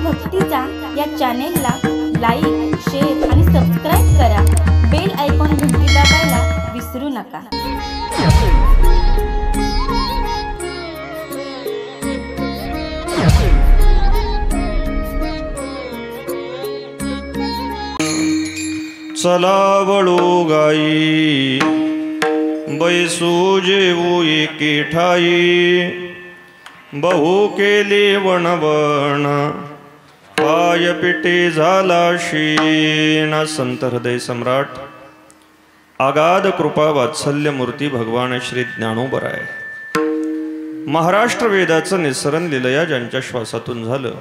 भक्तीचा या चॅनेलला like, share आणि सबस्क्राईब करा. बेल आयकॉन घंटी दाबायला विसरू नका. चला वळू गाई बैसू जेवू एके ठाई. बहु केले वणवण पाय पिटे झाला शीण. संत हृदय सम्राट आगाध कृपा वात्सल्य मूर्ती भगवान श्री ज्ञानोबराय महाराष्ट्र वेदाचं निस्सरण लीलया ज्यांच्या श्वासातून झालं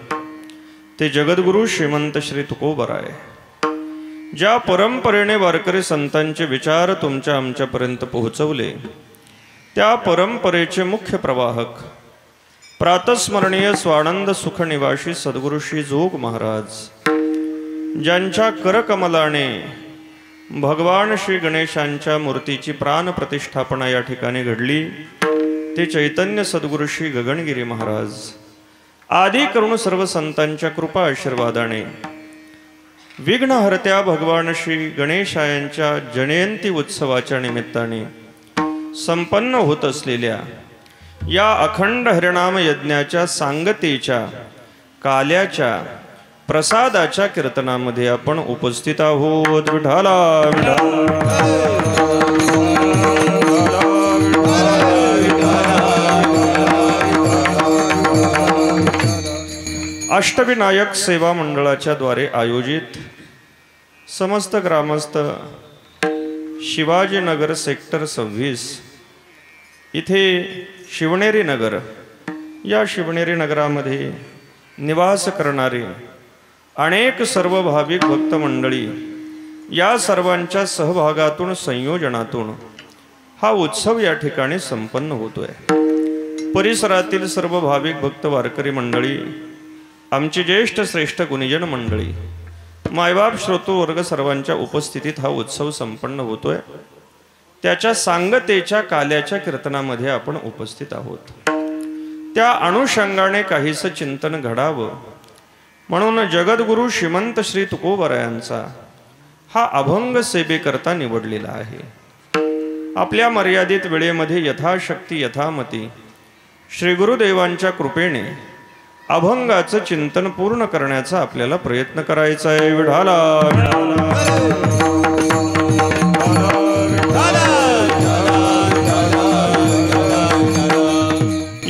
ते जगद्गुरु श्रीमंत श्री तुकोबराय. ज्या परंपरेने वारकरी संतांचे विचार तुमच्या आमच्यापर्यंत पोहोचवले त्या परंपरेचे मुख्य प्रवाहक प्रातस्मरणीय स्वानंद सुखनिवासी सद्गुरु श्री जोग महाराज, ज्यांच्या करकमलाने भगवान श्री गणेशांच्या मूर्तीची प्राण प्रतिष्ठापना या ठिकाणी घडली ते चैतन्य सद्गुरु श्री गगनगिरी महाराज आदी करून सर्व संतांच्या कृपा आशीर्वादाने विघ्नहर्त्या भगवान श्री गणेशायांच्या जयंती उत्सवाच्या निमित्ताने संपन्न होत असलेल्या या अखंड हरिनाम यज्ञाच्या सांगतेच्या काल्याच्या प्रसादाच्या कीर्तनामध्ये आपण उपस्थित आहोत. विठाला अष्टविनायक सेवा मंडळाच्या द्वारे आयोजित समस्त ग्रामस्थ शिवाजीनगर सेक्टर 26 इथे शिवनेरी नगर या शिवनेरी नगरामध्ये निवास करणारे अनेक सर्व भाविक भक्त मंडळी या सर्वांच्या सहभागातून संयोजनातून हा उत्सव या ठिकाणी संपन्न होतोय. परिसरातील सर्व भाविक भक्त वारकरी मंडळी, आमची ज्येष्ठ श्रेष्ठ गुणीजन मंडळी, मायबाप श्रोतृ वर्ग सर्वांच्या उपस्थितीत हा उत्सव संपन्न होतोय. त्याच्या सांगतेच्या काल्याच्या कीर्तनामध्ये आपण उपस्थित आहोत. त्या अनुषंगाने काहीसं चिंतन घडावं म्हणून जगद्गुरु श्रीमंत श्री तुकोबरायांचा हा अभंग सेवेकरता निवडलेला आहे. आपल्या मर्यादित वेळेमध्ये यथाशक्ती यथामती श्री गुरुदेवांच्या कृपेने अभंगाचं चिंतन पूर्ण करण्याचा आपल्याला प्रयत्न करायचा आहे. विठाला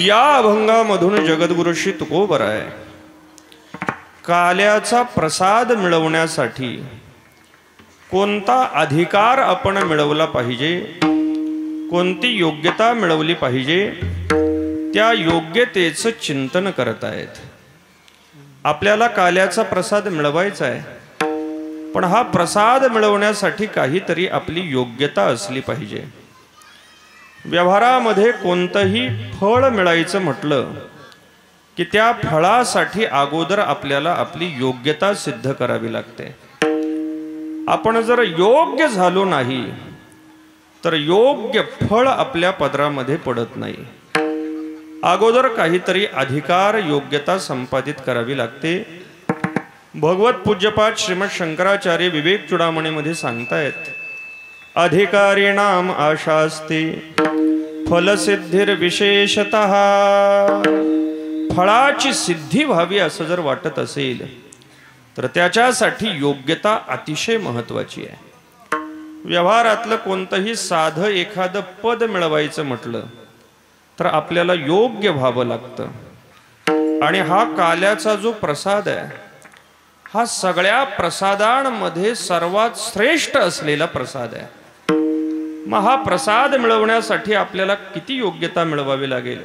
या अभंगामधून जगद्गुरु श्री तुकोबराय काल्याचा प्रसाद मिळवण्यासाठी कोणता अधिकार आपण मिळवला पाहिजे, कोणती योग्यता मिळवली पाहिजे, त्या योग्यतेचं चिंतन करत आहेत. आपल्याला काल्याचा प्रसाद मिळवायचा आहे, पण हा प्रसाद मिळवण्यासाठी काहीतरी आपली योग्यता असली पाहिजे. व्यवहारामध्ये कोणतंही फळ मिळायचं म्हटलं की त्या फळासाठी अगोदर आपल्याला आपली योग्यता सिद्ध करावी लागते. आपण जर योग्य झालो नाही तर योग्य फळ आपल्या पदरामध्ये पडत नाही. अगोदर काहीतरी अधिकार योग्यता संपादित करावी लागते. भगवत पूज्यपाठ श्रीमद शंकराचार्य विवेक चूडामणीमध्ये सांगतायत, अधिकारीणाम आशास्ते फलसिद्धिर विशेषतः. फळाची सिद्धी व्हावी असं जर वाटत असेल तर त्याच्यासाठी योग्यता अतिशय महत्वाची आहे. व्यवहारातलं कोणतंही साधं एखादं पद मिळवायचं म्हटलं तर आपल्याला योग्य व्हावं लागतं. आणि हा काल्याचा जो प्रसाद आहे हा सगळ्या प्रसादांमध्ये सर्वात श्रेष्ठ असलेला प्रसाद आहे. मग हा प्रसाद मिळवण्यासाठी आपल्याला किती योग्यता मिळवावी लागेल.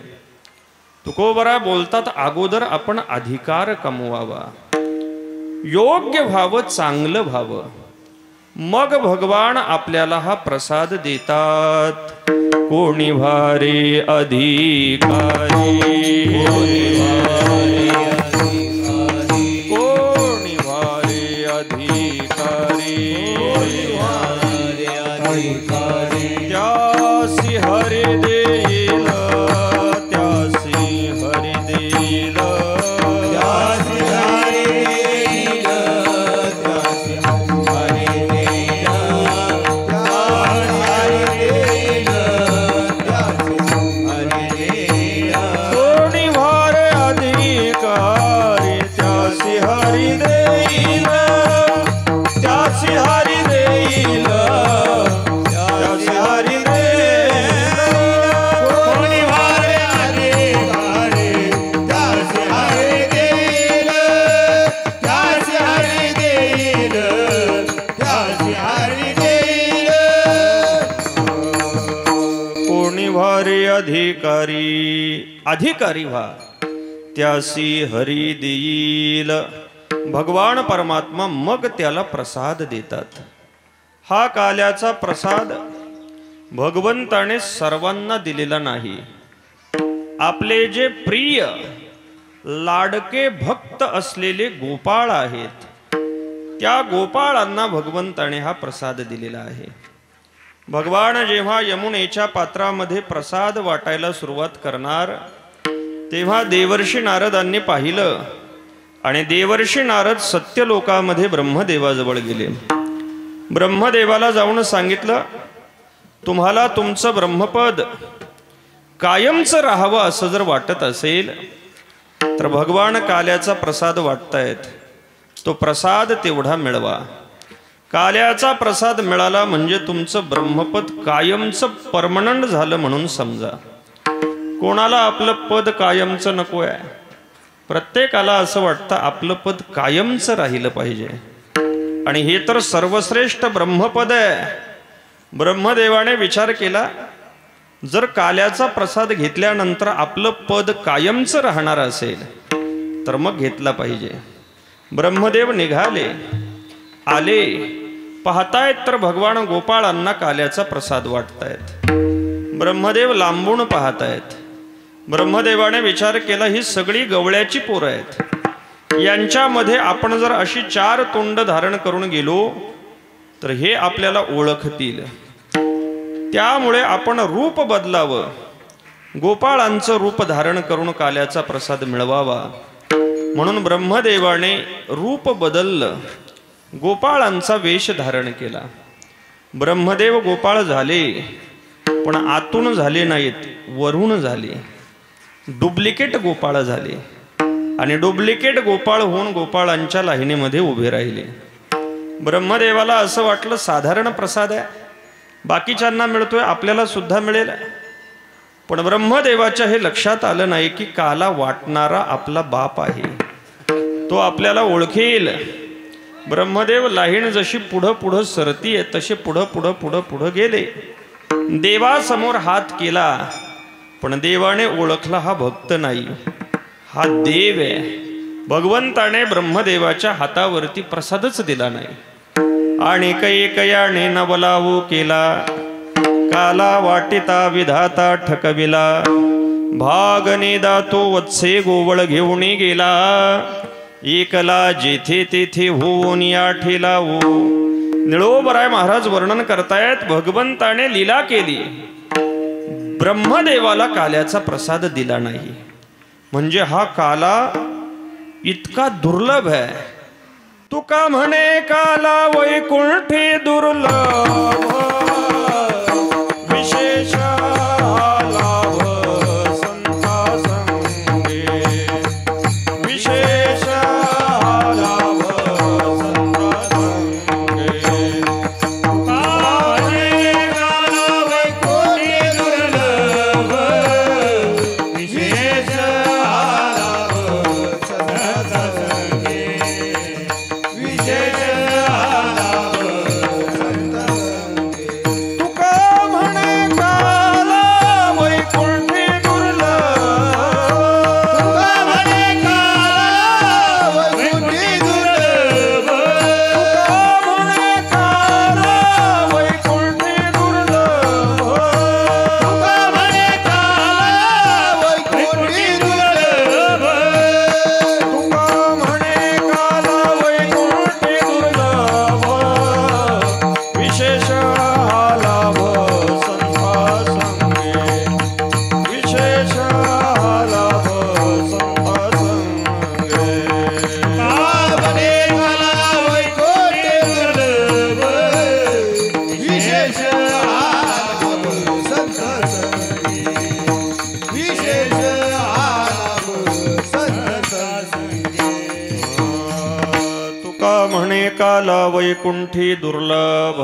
तुकोबरा बोलतात, अगोदर आपण अधिकार कमवावा, योग्य व्हावं, चांगलं व्हावं, मग भगवान आपल्याला हा प्रसाद देतात. कोणी भारे अधिकारी, कोणी भारे अधिकारी, त्यासी हरी देईल, त्यासी हरी देईल, त्यासी हरी अधिकारी व्हा, त्यासी हरी देईल. भगवान परमात्मा मग त्याला प्रसाद देतात. हा काल्याचा प्रसाद भगवंताने सर्वांना दिलेला नाही. आपले जे प्रिय लाडके भक्त असलेले गोपाळ आहेत, त्या गोपाळांना भगवंताने हा प्रसाद दिलेला आहे. भगवान जेव्हा यमुनेच्या पात्रामध्ये प्रसाद वाटायला सुरुवात करणार, तेव्हा देवर्षी नारदांनी पाहिलं आणि देवर्षी नारद सत्यलोकामध्ये ब्रह्मदेवाजवळ गेले. ब्रह्मदेवाला जाऊन सांगितलं, तुम्हाला तुमचं ब्रह्मपद कायमचं राहावं असं जर वाटत असेल तर भगवान काल्याचा प्रसाद वाटतायत, तो प्रसाद तेवढा मिळवा. काल्याचा प्रसाद मिळाला म्हणजे तुमचं ब्रह्मपद कायमचं परमनंट झालं म्हणून समजा. कोणाला आपलं पद कायमचं नको आहे? प्रत्येकाला असं वाटतं आपलं पद कायमचं राहिलं पाहिजे. आणि हे तर सर्वश्रेष्ठ ब्रह्मपद आहे. ब्रह्मदेवाने विचार केला, जर काल्याचा प्रसाद घेतल्यानंतर आपलं पद कायमचं राहणार असेल तर मग घेतला पाहिजे. ब्रह्मदेव निघाले, आले, पाहतायत तर भगवान गोपाळांना काल्याचा प्रसाद वाटतायत. ब्रह्मदेव लांबून पाहतायत. ब्रह्मदेवाने विचार केला, ही सगळी गवळ्याची पोरं आहेत, यांच्यामध्ये आपण जर अशी 4 तोंड धारण करून गेलो तर हे आपल्याला ओळखतील. त्यामुळे आपण रूप बदलावं, गोपाळांचं रूप धारण करून काल्याचा प्रसाद मिळवावा. म्हणून ब्रह्मदेवाने रूप बदललं, गोपाळांचा वेश धारण केला. ब्रह्मदेव गोपाळ झाले, पण आतून झाले नाहीत, वरून झाले. डुप्लिकेट गोपाळ झाले आणि डुप्लिकेट गोपाळ होऊन गोपाळांच्या लाईनीमध्ये उभे राहिले. ब्रह्मदेवाला असं वाटलं साधारण प्रसाद आहे, बाकीच्यांना मिळतोय, आपल्याला सुद्धा मिळेल. पण ब्रह्मदेवाच्या हे लक्षात आलं नाही की काला वाटणारा आपला बाप आहे, तो आपल्याला ओळखेल. ब्रह्मदेव लाहीण जशी पुढं पुढं सरतीये तसे पुढं पुढं पुढं पुढं गेले. देवासमोर हात केला, पण देवाने ओळखला हा भक्त नाही, हा देव आहे. भगवंताने ब्रह्मदेवाच्या हातावरती प्रसादच दिला नाही. आणि कैकयाने नवलावू केला, काला वाटिता विधाता ठकविला. भागने दातो वत्से गोवळ घेऊन गेला, एकला जेथे तेथे होऊन या ठेलावो. निळोबराय महाराज वर्णन करतायत, भगवंताने लीला केली, ब्रह्मदेवाला काल्याचा प्रसाद दिला नाही. म्हणजे हा काला इतका दुर्लभ आहे. तुका म्हणे काला वैकुंठी दुर्लभ, विशेष लाभ संता संगे. विशेष लाभ संता संगे. काला वैकुंठी दुर्लभ,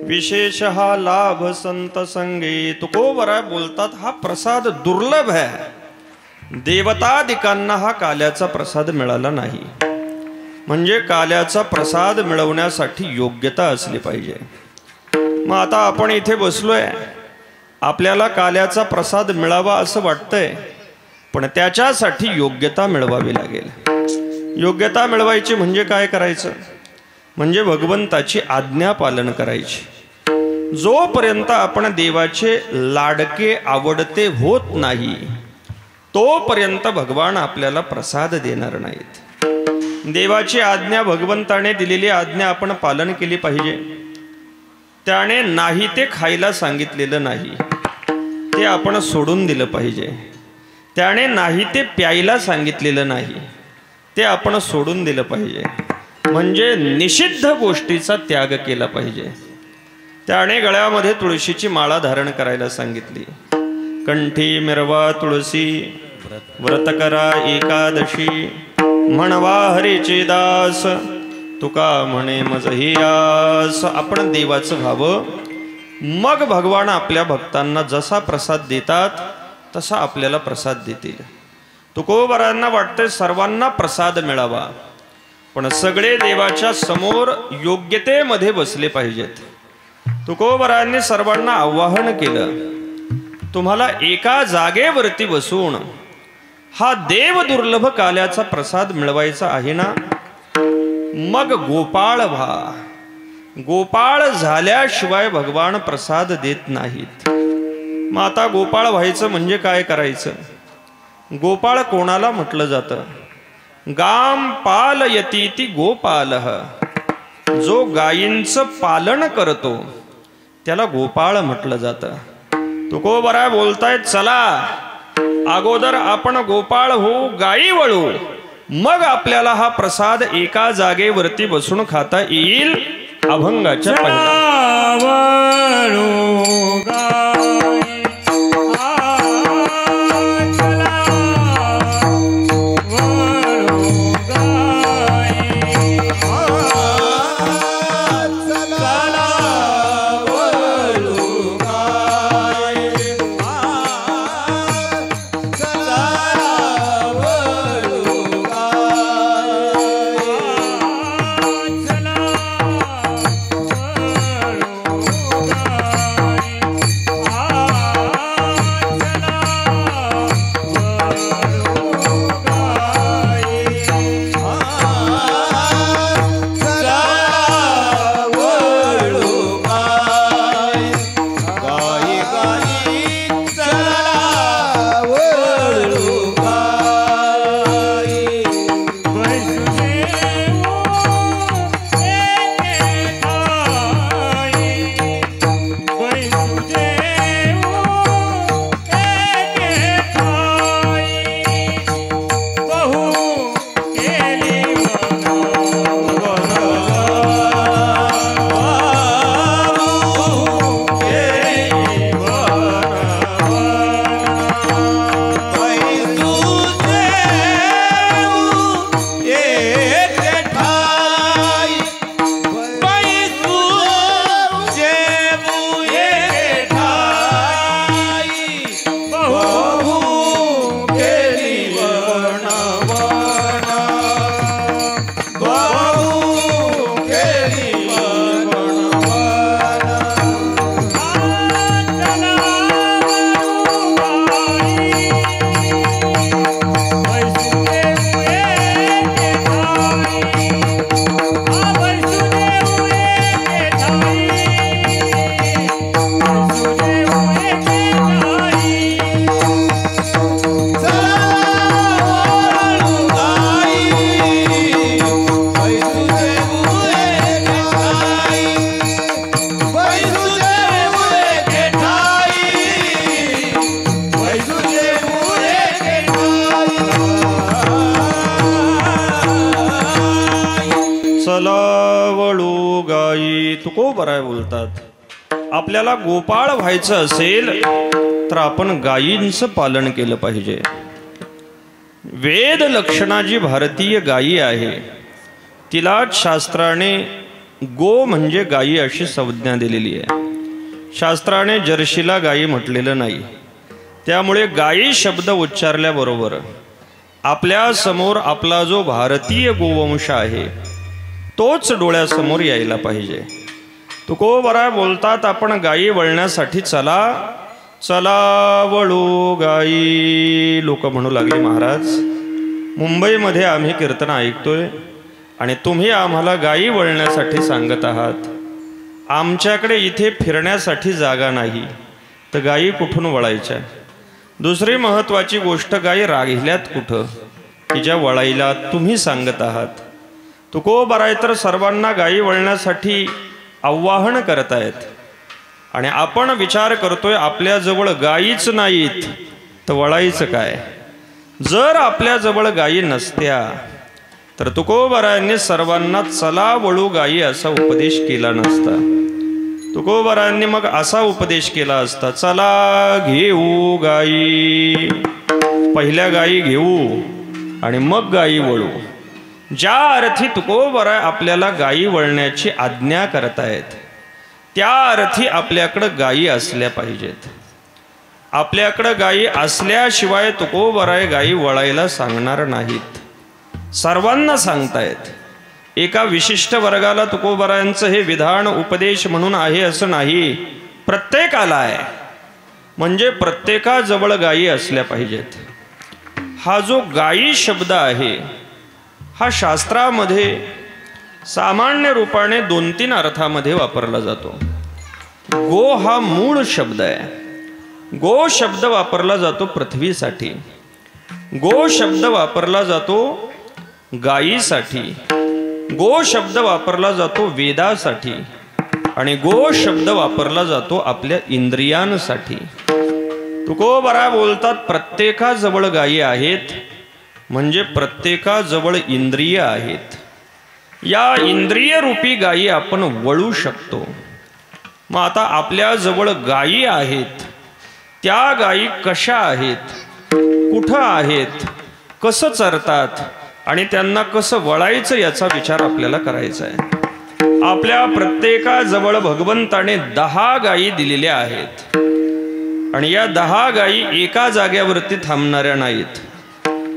विशेष हा लाभ संत संगे. तुकोबरा बोलतात हा प्रसाद दुर्लभ आहे. देवतादिकांना हा काल्याचा प्रसाद मिळाला नाही. म्हणजे काल्याचा प्रसाद मिळवण्यासाठी योग्यता असली पाहिजे. मग आता आपण इथे बसलोय, आपल्याला काल्याचा प्रसाद मिळावा असं वाटतंय, पण त्याच्यासाठी योग्यता मिळवावी लागेल. योग्यता मिळवायची म्हणजे काय करायचं? म्हणजे भगवंताची आज्ञा पालन करायची. जोपर्यंत आपण देवाचे लाडके आवडते होत नाही तोपर्यंत भगवान आपल्याला प्रसाद देणार नाहीत. देवाची आज्ञा, भगवंताने दिलेली आज्ञा आपण पालन केली पाहिजे. त्याने नाही ते खायला सांगितलेलं नाही ते आपण सोडून दिलं पाहिजे. त्याने नाही ते प्यायला सांगितलेलं नाही ते आपण सोडून दिलं पाहिजे. म्हणजे निषिद्ध गोष्टीचा त्याग केला पाहिजे. त्याने गळ्यामध्ये तुळशीची माळा धारण करायला सांगितली. कंठी मिरवा तुळसी, व्रत करा एकादशी, म्हणवा हरीचे दास, तुका म्हणे मज ही आस. आपण देवाचं व्हावं, मग भगवान आपल्या भक्तांना जसा प्रसाद देतात तसा आपल्याला प्रसाद देतील. तुकोबारायांना वाटते सर्वांना प्रसाद मिळावा, पण सगळे देवाच्या समोर योग्यतेमध्ये बसले पाहिजेत. तुकोबारायांनी सर्वांना आवाहन केलं, तुम्हाला एका जागेवरती बसून हा देव दुर्लभ काल्याचा प्रसाद मिळवायचा आहे ना, मग गोपाळ व्हा. गोपाळ झाल्याशिवाय भगवान प्रसाद देत नाहीत. मग आता गोपाळ व्हायचं म्हणजे काय करायचं? गोपाळ कोणाला म्हटलं जातं? गाम पालयतीति गोपालः. जो गायींचं पालन करतो त्याला गोपाळ म्हटलं जातं. तुकोबाराय बोलतायत, चला अगोदर आपण गोपाळ होऊ, गायी वळू, मग आपल्याला हा प्रसाद एका जागेवरती बसून खाता येईल. अभंगाच्या पहिला चलावळू गाई. तुकोबाराय बोलतात, आपल्याला गोपाळ व्हायचं असेल तर आपण गायींचं पालन केलं पाहिजे. वेद लक्षणा जी भारतीय गायी आहे तिला शास्त्राने गो म्हणजे गायी अशी संज्ञा दिलेली आहे. शास्त्राने जर्शीला गायी म्हटलेलं नाही. त्यामुळे गायी शब्द उच्चारल्याबरोबर आपल्या समोर आपला जो भारतीय गोवंश आहे तोच डोळ्यासमोर यायला पाहिजे. तुकोबाराय बोलतात, आपण गायी वळण्यासाठी चला. चला वळू गाई. लोक म्हणू लागले, महाराज मुंबईमध्ये आम्ही कीर्तन ऐकतोय आणि तुम्ही आम्हाला गायी वळण्यासाठी सांगत आहात. आमच्याकडे इथे फिरण्यासाठी जागा नाही, तर गायी कुठून वळायच्या? दुसरी महत्त्वाची गोष्ट, गायी राहिल्यात कुठं की ज्या वळायला तुम्ही सांगत आहात? तुकोबाराय तर सर्वांना गायी वळण्यासाठी आवाहन करतायत आणि आपण विचार करतोय आपल्याजवळ गायीच नाहीत तर वळायचं काय? जर आपल्याजवळ गायी नसत्या तर तुकोबारायांनी सर्वांना चला वळू गायी असा उपदेश केला नसता. तुकोबारायांनी मग असा उपदेश केला असता, चला घेऊ गायी. पहिल्या गायी घेऊ आणि मग गायी वळू. ज्या अर्थी तुकोबाराय आपल्याला गायी वळण्याची आज्ञा करतायत त्या अर्थी आपल्याकडं गायी असल्या पाहिजेत. आपल्याकडं गायी असल्याशिवाय तुकोबाराय गायी वळायला सांगणार नाहीत. सर्वांना सांगतायत. एका विशिष्ट वर्गाला तुकोबारायांचं हे विधान उपदेश म्हणून आहे असं नाही, प्रत्येकाला आहे. म्हणजे प्रत्येकाजवळ गायी असल्या पाहिजेत. हा जो गायी शब्द आहे हा शास्त्रामध्ये सामान्य रूपाने 2-3 अर्थामध्ये वापरला जातो. गो हा मूळ शब्द आहे. गो शब्द वापरला जातो पृथ्वीसाठी, गो शब्द वापरला जातो गायीसाठी, गो शब्द वापरला जातो वेदासाठी आणि गो शब्द वापरला जातो आपल्या इंद्रियांसाठी. तुकोबाराय बोलतात प्रत्येकाजवळ गायी आहेत म्हणजे प्रत्येकाजवळ इंद्रिय आहेत. या इंद्रिय रूपी गायी आपण वळू शकतो. मग आता आपल्याजवळ गायी आहेत, त्या गायी कशा आहेत, कुठं आहेत, कसं चरतात आणि त्यांना कसं वळायचं याचा विचार आपल्याला करायचा आहे. आपल्या प्रत्येकाजवळ भगवंताने 10 गायी दिलेल्या आहेत आणि या 10 गायी एका जाग्यावरती थांबणाऱ्या नाहीत.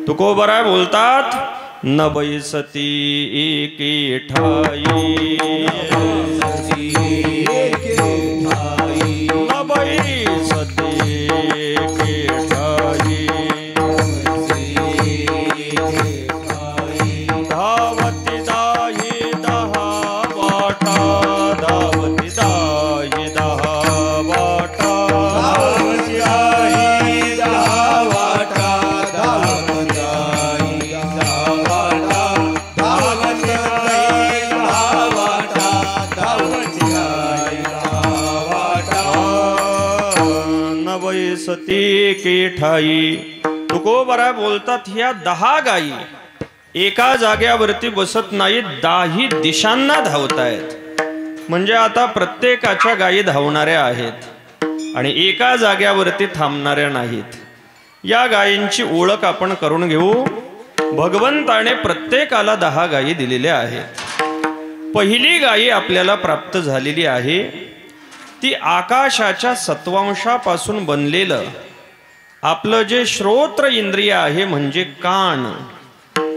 तुकोबाराय बोलतात, न बैसती एके ठाई, न बैसती एके ठाई, धावती दाही 10 वाटा, धावती दाही 10 वाटा, धावती दाही 10 वाटा, धावती दाही 10 वाटा, धावती दाही 10 वाटा, धावती दाही 10 वाटा, न बैसती के ठाई. तुकोबाराय बोलतात ह्या 10 गायी एका जाग्यावरती बसत नाहीत, 10 दिशांना धावतायत. म्हणजे आता प्रत्येकाच्या गायी धावणाऱ्या आहेत आणि एका जाग्यावरती थांबणाऱ्या नाहीत. या गायींची ओळख आपण करून घेऊ. भगवंताने प्रत्येकाला 10 गायी दिलेल्या आहेत. पहिली गायी आपल्याला प्राप्त झालेली आहे ती आकाशाच्या सत्वांशापासून बनलेलं आपलं जे श्रोत्र इंद्रिय आहे म्हणजे कान,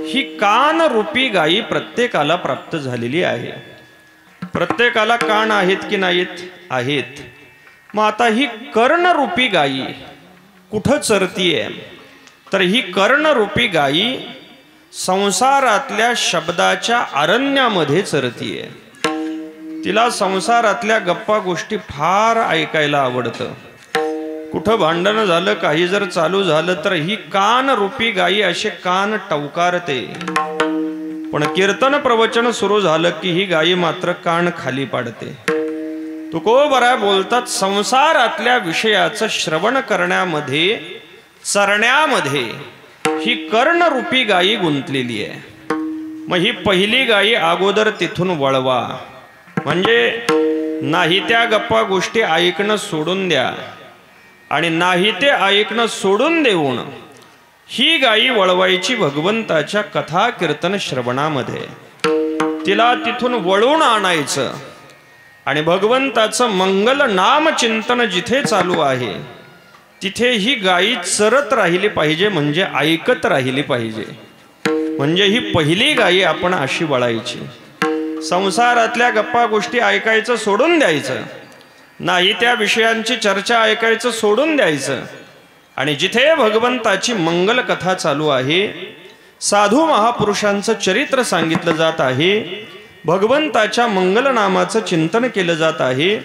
ही कान रूपी गायी प्रत्येकाला प्राप्त झालेली आहे. प्रत्येकाला कान आहेत की नाहीत? आहेत. मग आता ही कर्णरूपी गायी कुठं चरतीये? तर ही कर्णरूपी गायी संसारातल्या शब्दाच्या अरण्यामध्ये चरतीये. तिला संसारातल्या गप्पा गोष्टी फार ऐकायला आवडतं. कुठं भांडण झालं, काही जर चालू झालं तर ही कान रूपी गायी असे कान टवकारते. पण कीर्तन प्रवचन सुरू झालं की ही गायी मात्र कान खाली पाडते. तुकोबाराय बोलतात संसारातल्या विषयाचं श्रवण करण्यामध्ये, चरण्यामध्ये ही कर्णरूपी गायी गुंतलेली आहे. मग ही पहिली गायी अगोदर तिथून वळवा. म्हणजे नाही त्या गप्पा गोष्टी ऐकणं सोडून द्या आणि नाही ते ऐकणं सोडून देऊन ही गायी वळवायची भगवंताच्या कथा कीर्तन श्रवणामध्ये. तिला तिथून वळून आणायचं आणि भगवंताचं मंगल नाम चिंतन जिथे चालू आहे तिथे ही गायी चरत राहिली पाहिजे, म्हणजे ऐकत राहिली पाहिजे. म्हणजे ही पहिली गायी आपण अशी वळायची. संसारातल्या गप्पा गोष्टी ऐकायचं सोडून द्यायचं नाही त्या विषयांची चर्चा ऐकायचं सोडून द्यायचं आणि जिथे भगवंताची मंगल कथा चालू आहे, साधू महापुरुषांचं चरित्र सांगितलं जात आहे, भगवंताच्या मंगल नामाचं चिंतन केलं जात आहे,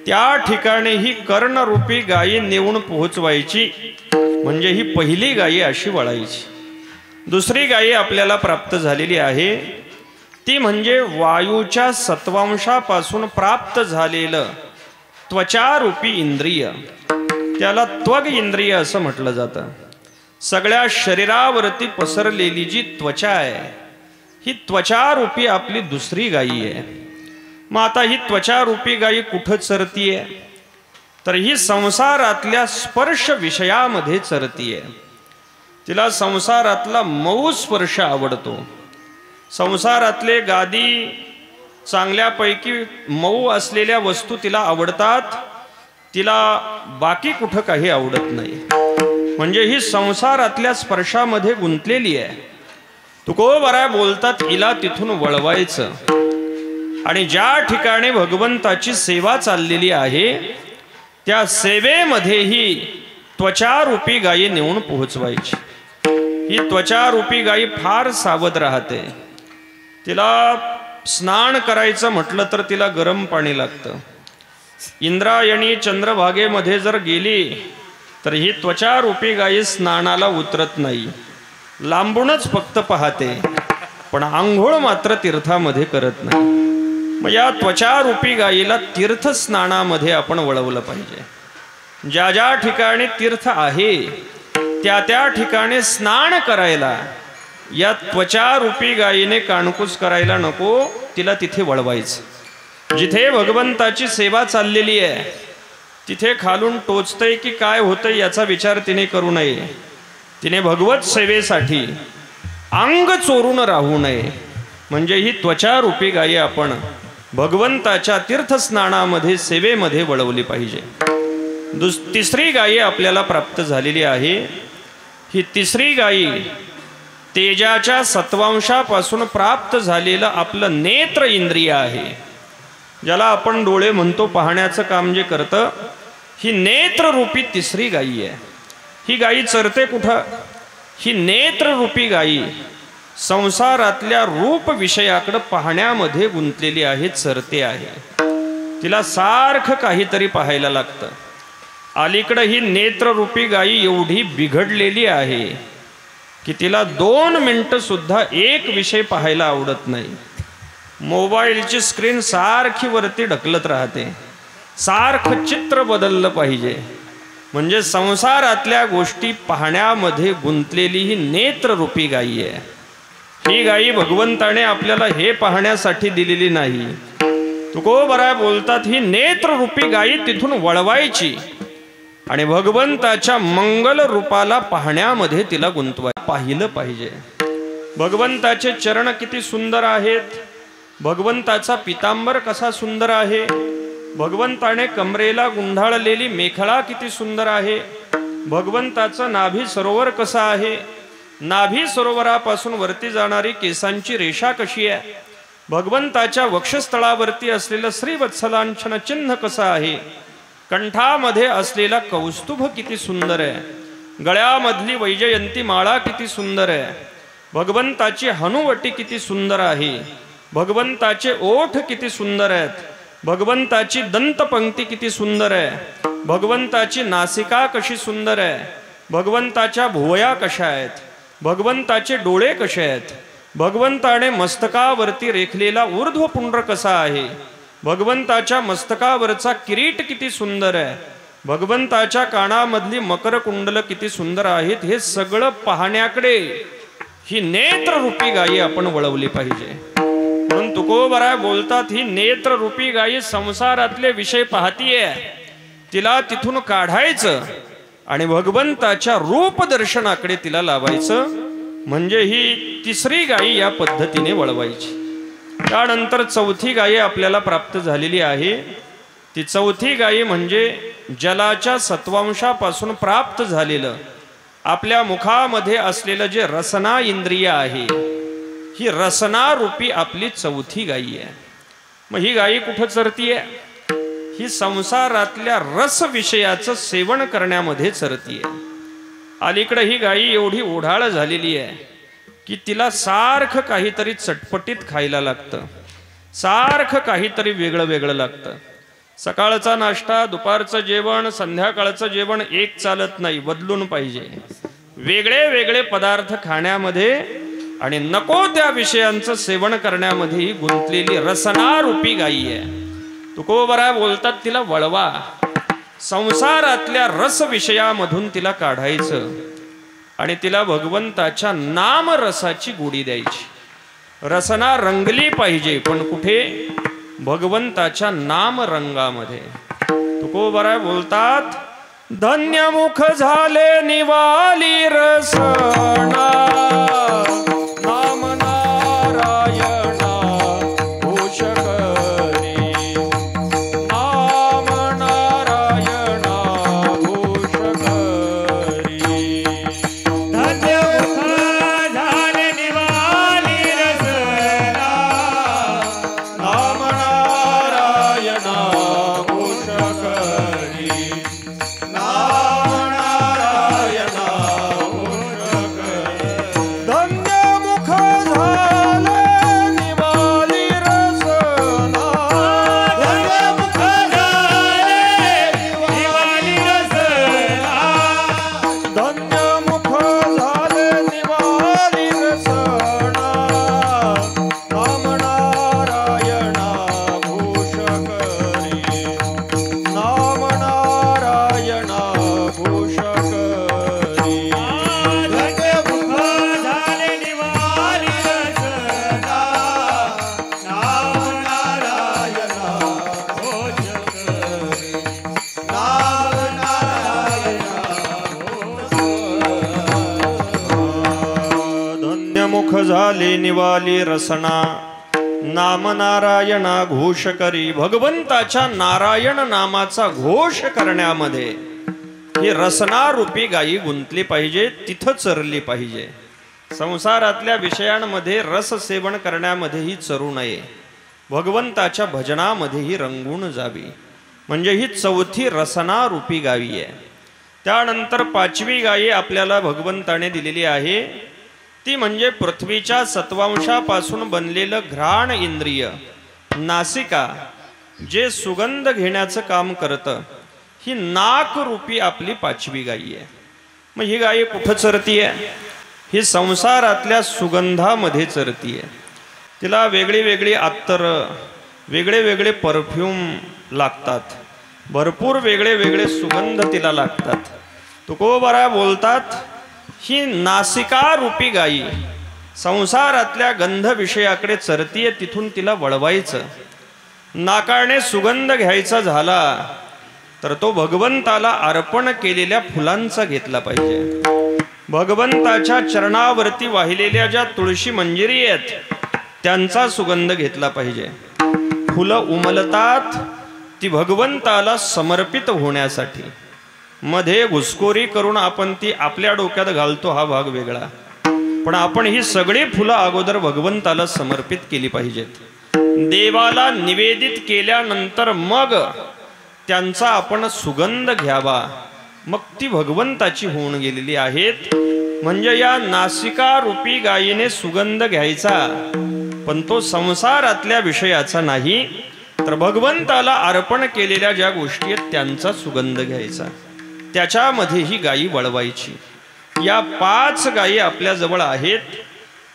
त्या ठिकाणी ही कर्णरूपी गायी नेऊन पोहोचवायची. म्हणजे ही पहिली गायी अशी वळायची. दुसरी गायी आपल्याला प्राप्त झालेली आहे, ती म्हणजे वायूच्या सत्वांशापासून प्राप्त झालेलं त्वचारूपी इंद्रिय. त्याला त्वग इंद्रिय असं म्हटलं जातं. सगळ्या शरीरावरती पसरलेली जी त्वचा आहे, ही त्वचारूपी आपली दुसरी गायी आहे. मग आता ही त्वचारूपी गायी कुठं चरतीये? तर ही संसारातल्या स्पर्श विषयामध्ये चरतीये. तिला संसारातला मऊ स्पर्श आवडतो. संसारातले गादी चांगल्यापैकी मऊ असलेल्या वस्तू तिला आवडतात. तिला बाकी कुठं काही आवडत नाही. म्हणजे ही संसारातल्या स्पर्शामध्ये गुंतलेली आहे. तुकोबराय बोलतात, हिला तिथून वळवायचं आणि ज्या ठिकाणी भगवंताची सेवा चाललेली आहे त्या सेवेमध्ये ही त्वचारूपी गायी नेऊन पोहोचवायची. ही त्वचारूपी गायी फार सावध राहते. तिला स्नान करायचं म्हटलं तर तिला गरम पाणी लागतं. इंद्रायणी चंद्रभागेमध्ये जर गेली तर ही त्वचारूपी गायी स्नानाला उतरत नाही, लांबूनच फक्त पाहते, पण आंघोळ मात्र तीर्थामध्ये करत नाही. मग या त्वचारूपी गायीला तीर्थ स्नानामध्ये आपण वळवलं पाहिजे. ज्या ज्या ठिकाणी तीर्थ आहे त्या त्या ठिकाणी स्नान करायला या त्वचारूपी गायीने काणकूस करायला नको, तिला तिथे वळवायचं. जिथे भगवंताची सेवा चाललेली आहे तिथे खालून टोचतंय की काय होतंय याचा विचार तिने करू नये. तिने भगवत सेवेसाठी अंग चोरून राहू नये. म्हणजे ही त्वचारूपी गायी आपण भगवंताच्या तीर्थस्नानामध्ये सेवेमध्ये वळवली पाहिजे. तिसरी गायी आपल्याला प्राप्त झालेली आहे. ही तिसरी गायी तेजाच्या सत्वांशापासून प्राप्त झालेलं आपलं नेत्र इंद्रिय आहे, ज्याला आपण डोळे म्हणतो, पाहण्याचं काम जे करतं. ही नेत्ररूपी तिसरी गायी आहे. ही गायी चरते कुठं? ही नेत्ररूपी गायी संसारातल्या रूप विषयाकडे पाहण्यामध्ये गुंतलेली आहे, चरते आहे. तिला सारखं काहीतरी पाहायला लागतं. अलीकडे ही नेत्ररूपी गायी एवढी बिघडलेली आहे की तिला 2 मिनिटं सुद्धा एक विषय पाहायला आवडत नाही. मोबाईलची स्क्रीन सारखी वरती ढकलत राहते. सारखं चित्र बदललं पाहिजे. म्हणजे संसारातल्या गोष्टी पाहण्यामध्ये गुंतलेली ही नेत्ररूपी गायी आहे. ही गायी भगवंताने आपल्याला हे पाहण्यासाठी दिलेली नाही. तुकोबराय बोलतात, ही नेत्ररूपी गायी तिथून वळवायची आणि भगवंताच्या मंगल रूपाला पाहण्यामध्ये तिला पाहिलं पाहिजे. भगवंताचे चरण किती सुंदर आहेत, भगवंताचा पितांबर कसा सुंदर आहे, भगवंताने कमरेला गुंढाळलेली मेखळा किती सुंदर आहे, भगवंताचं नाभी सरोवर कसं आहे, नाभी सरोवरापासून वरती जाणारी केसांची रेषा कशी आहे, भगवंताच्या वक्षस्थळावरती असलेलं श्रीवत्सलांछन चिन्ह कसं आहे, कंठामध्ये असलेला कौस्तुभ किती सुंदर आहे, गळ्यामधली वैजयंती माळा किती सुंदर आहे, भगवंताची हनुवटी किती सुंदर आहे, भगवंताचे ओठ किती सुंदर आहेत, भगवंताची दंतपंक्ती किती सुंदर आहे, भगवंताची नासिका कशी सुंदर आहे, भगवंताच्या भुवया कशा आहेत, भगवंताचे डोळे कसे आहेत, भगवंताने मस्तकावरती रेखलेला ऊर्ध्वपुंड्र कसा आहे, भगवंताच्या मस्तकावरचा किरीट किती सुंदर आहे, भगवंताच्या कानामधली मकर कुंडल किती सुंदर आहेत. हे सगळं पाहण्याकडे ही नेत्ररूपी गायी आपण वळवली पाहिजे. म्हणून तुकोबराय बोलतात, ही नेत्ररूपी गायी संसारातले विषय पाहतीये, तिला तिथून काढायचं आणि भगवंताच्या रूप दर्शनाकडे तिला लावायचं. म्हणजे ही तिसरी गायी या पद्धतीने वळवायची. त्यानंतर चौथी गायी आपल्याला प्राप्त झालेली आहे. ती चौथी गायी म्हणजे जलाच्या सत्वांशापासून प्राप्त झालेलं आपल्या मुखामध्ये असलेलं जे रसना इंद्रिय आहे, ही रसना रूपी आपली चौथी गायी आहे. मग ही गायी कुठं चरतीये? ही संसारातल्या रस विषयाचं सेवन करण्यामध्ये चरतीये. अलीकडे ही गाई एवढी ओढाळ झालेली आहे की तिला सारखं काहीतरी चटपटीत खायला लागतं, सारखं काहीतरी वेगळं वेगळं लागतं. सकाळचा नाश्ता, दुपारचं जेवण, संध्याकाळचं जेवण एक चालत नाही, बदलून पाहिजे. वेगळे वेगळे पदार्थ खाण्यामध्ये आणि नको त्या विषयांचं सेवन करण्यामध्ये ही गुंतलेली रसनारूपी गायी आहे. तुकोबरा बोलतात तिला वळवा, संसारातल्या रस विषयामधून तिला काढायचं आणि तिला भगवंताच्या नामरसाची गोडी द्यायची. रसना रंगली पाहिजे, पण कुठे? भगवंताच्या नामरंगामध्ये. तुकोबरा बोलतात धन्यमुख झाले निवाली रसना, नाम नारायणा घोष करी, नाम नारायणा घोष करी. धन्यमुख झाले निवाली रसना, नाम नारायणा घोष करी, नाम नारायणा घोष करी. धन्यमुख झाले निवाली रसना, धन्यमुख झाले निवाली रसना, धन्यमुख झाले निवाली रसना, नाम नारायणा घोष करी, नाम नारायणा घोष करी. धन्यमुख झाले निवाली रसना, नाम नारायणा घोष करी, नाम नारायणा धन्यमुख झाले निवाली रसना, नाम नारायणा घोष करी. भगवंताच्या नारायण नामाचा घोष करण्यामध्ये ही रसनारूपी गायी गुंतली पाहिजे, तिथं चरली पाहिजे. संसारातल्या विषयांमध्ये रस सेवन करण्यामध्येही चरू नये, भगवंताच्या भजनामध्येही रंगून जावी. म्हणजे ही चौथी रसनारूपी गायी आहे. त्यानंतर पाचवी गायी आपल्याला भगवंताने दिलेली आहे, ती म्हणजे पृथ्वीच्या सत्वांशापासून बनलेलं घ्राण इंद्रिय, नासिका, जे सुगंध घेण्याचं काम करतं. ही नाक रूपी आपली पाचवी गायी आहे. मग ही गायी कुठं चरतीये? ही संसारातल्या सुगंधामध्ये चरतीये. तिला वेगळी वेगळी अत्तर, वेगळे वेगळे परफ्यूम लागतात, भरपूर वेगळे वेगळे सुगंध तिला लागतात. तुकोबरा बोलतात ही नासिका रूपी गायी संसारातल्या गंध विषयाकडे चरतीये, तिथून तिला वळवायचं. नाकाने सुगंध घ्यायचा झाला तर तो भगवंताला अर्पण केलेल्या फुलांचा घेतला पाहिजे. भगवंताच्या चरणावरती वाहिलेल्या ज्या तुळशी मंजिरी आहेत त्यांचा सुगंध घेतला पाहिजे. फुलं उमलतात ती भगवंताला समर्पित होण्यासाठी. मध्ये घुसखोरी करून आपण ती आपल्या डोक्यात घालतो, हा भाग वेगळा. पण आपण ही सगळी फुलं अगोदर भगवंताला समर्पित केली पाहिजेत. देवाला निवेदित केल्यानंतर मग त्यांचा आपण सुगंध घ्यावा, मग ती भगवंताची होऊन गेलेली आहेत. म्हणजे या नासिका रूपी गायीने सुगंध घ्यायचा, पण तो संसारातल्या विषयाचा नाही, तर भगवंताला अर्पण केलेल्या ज्या गोष्टी आहेत त्यांचा सुगंध घ्यायचा. त्याच्यामध्ये ही गायी वळवायची. या 5 गायी आपल्या जवळ आहेत,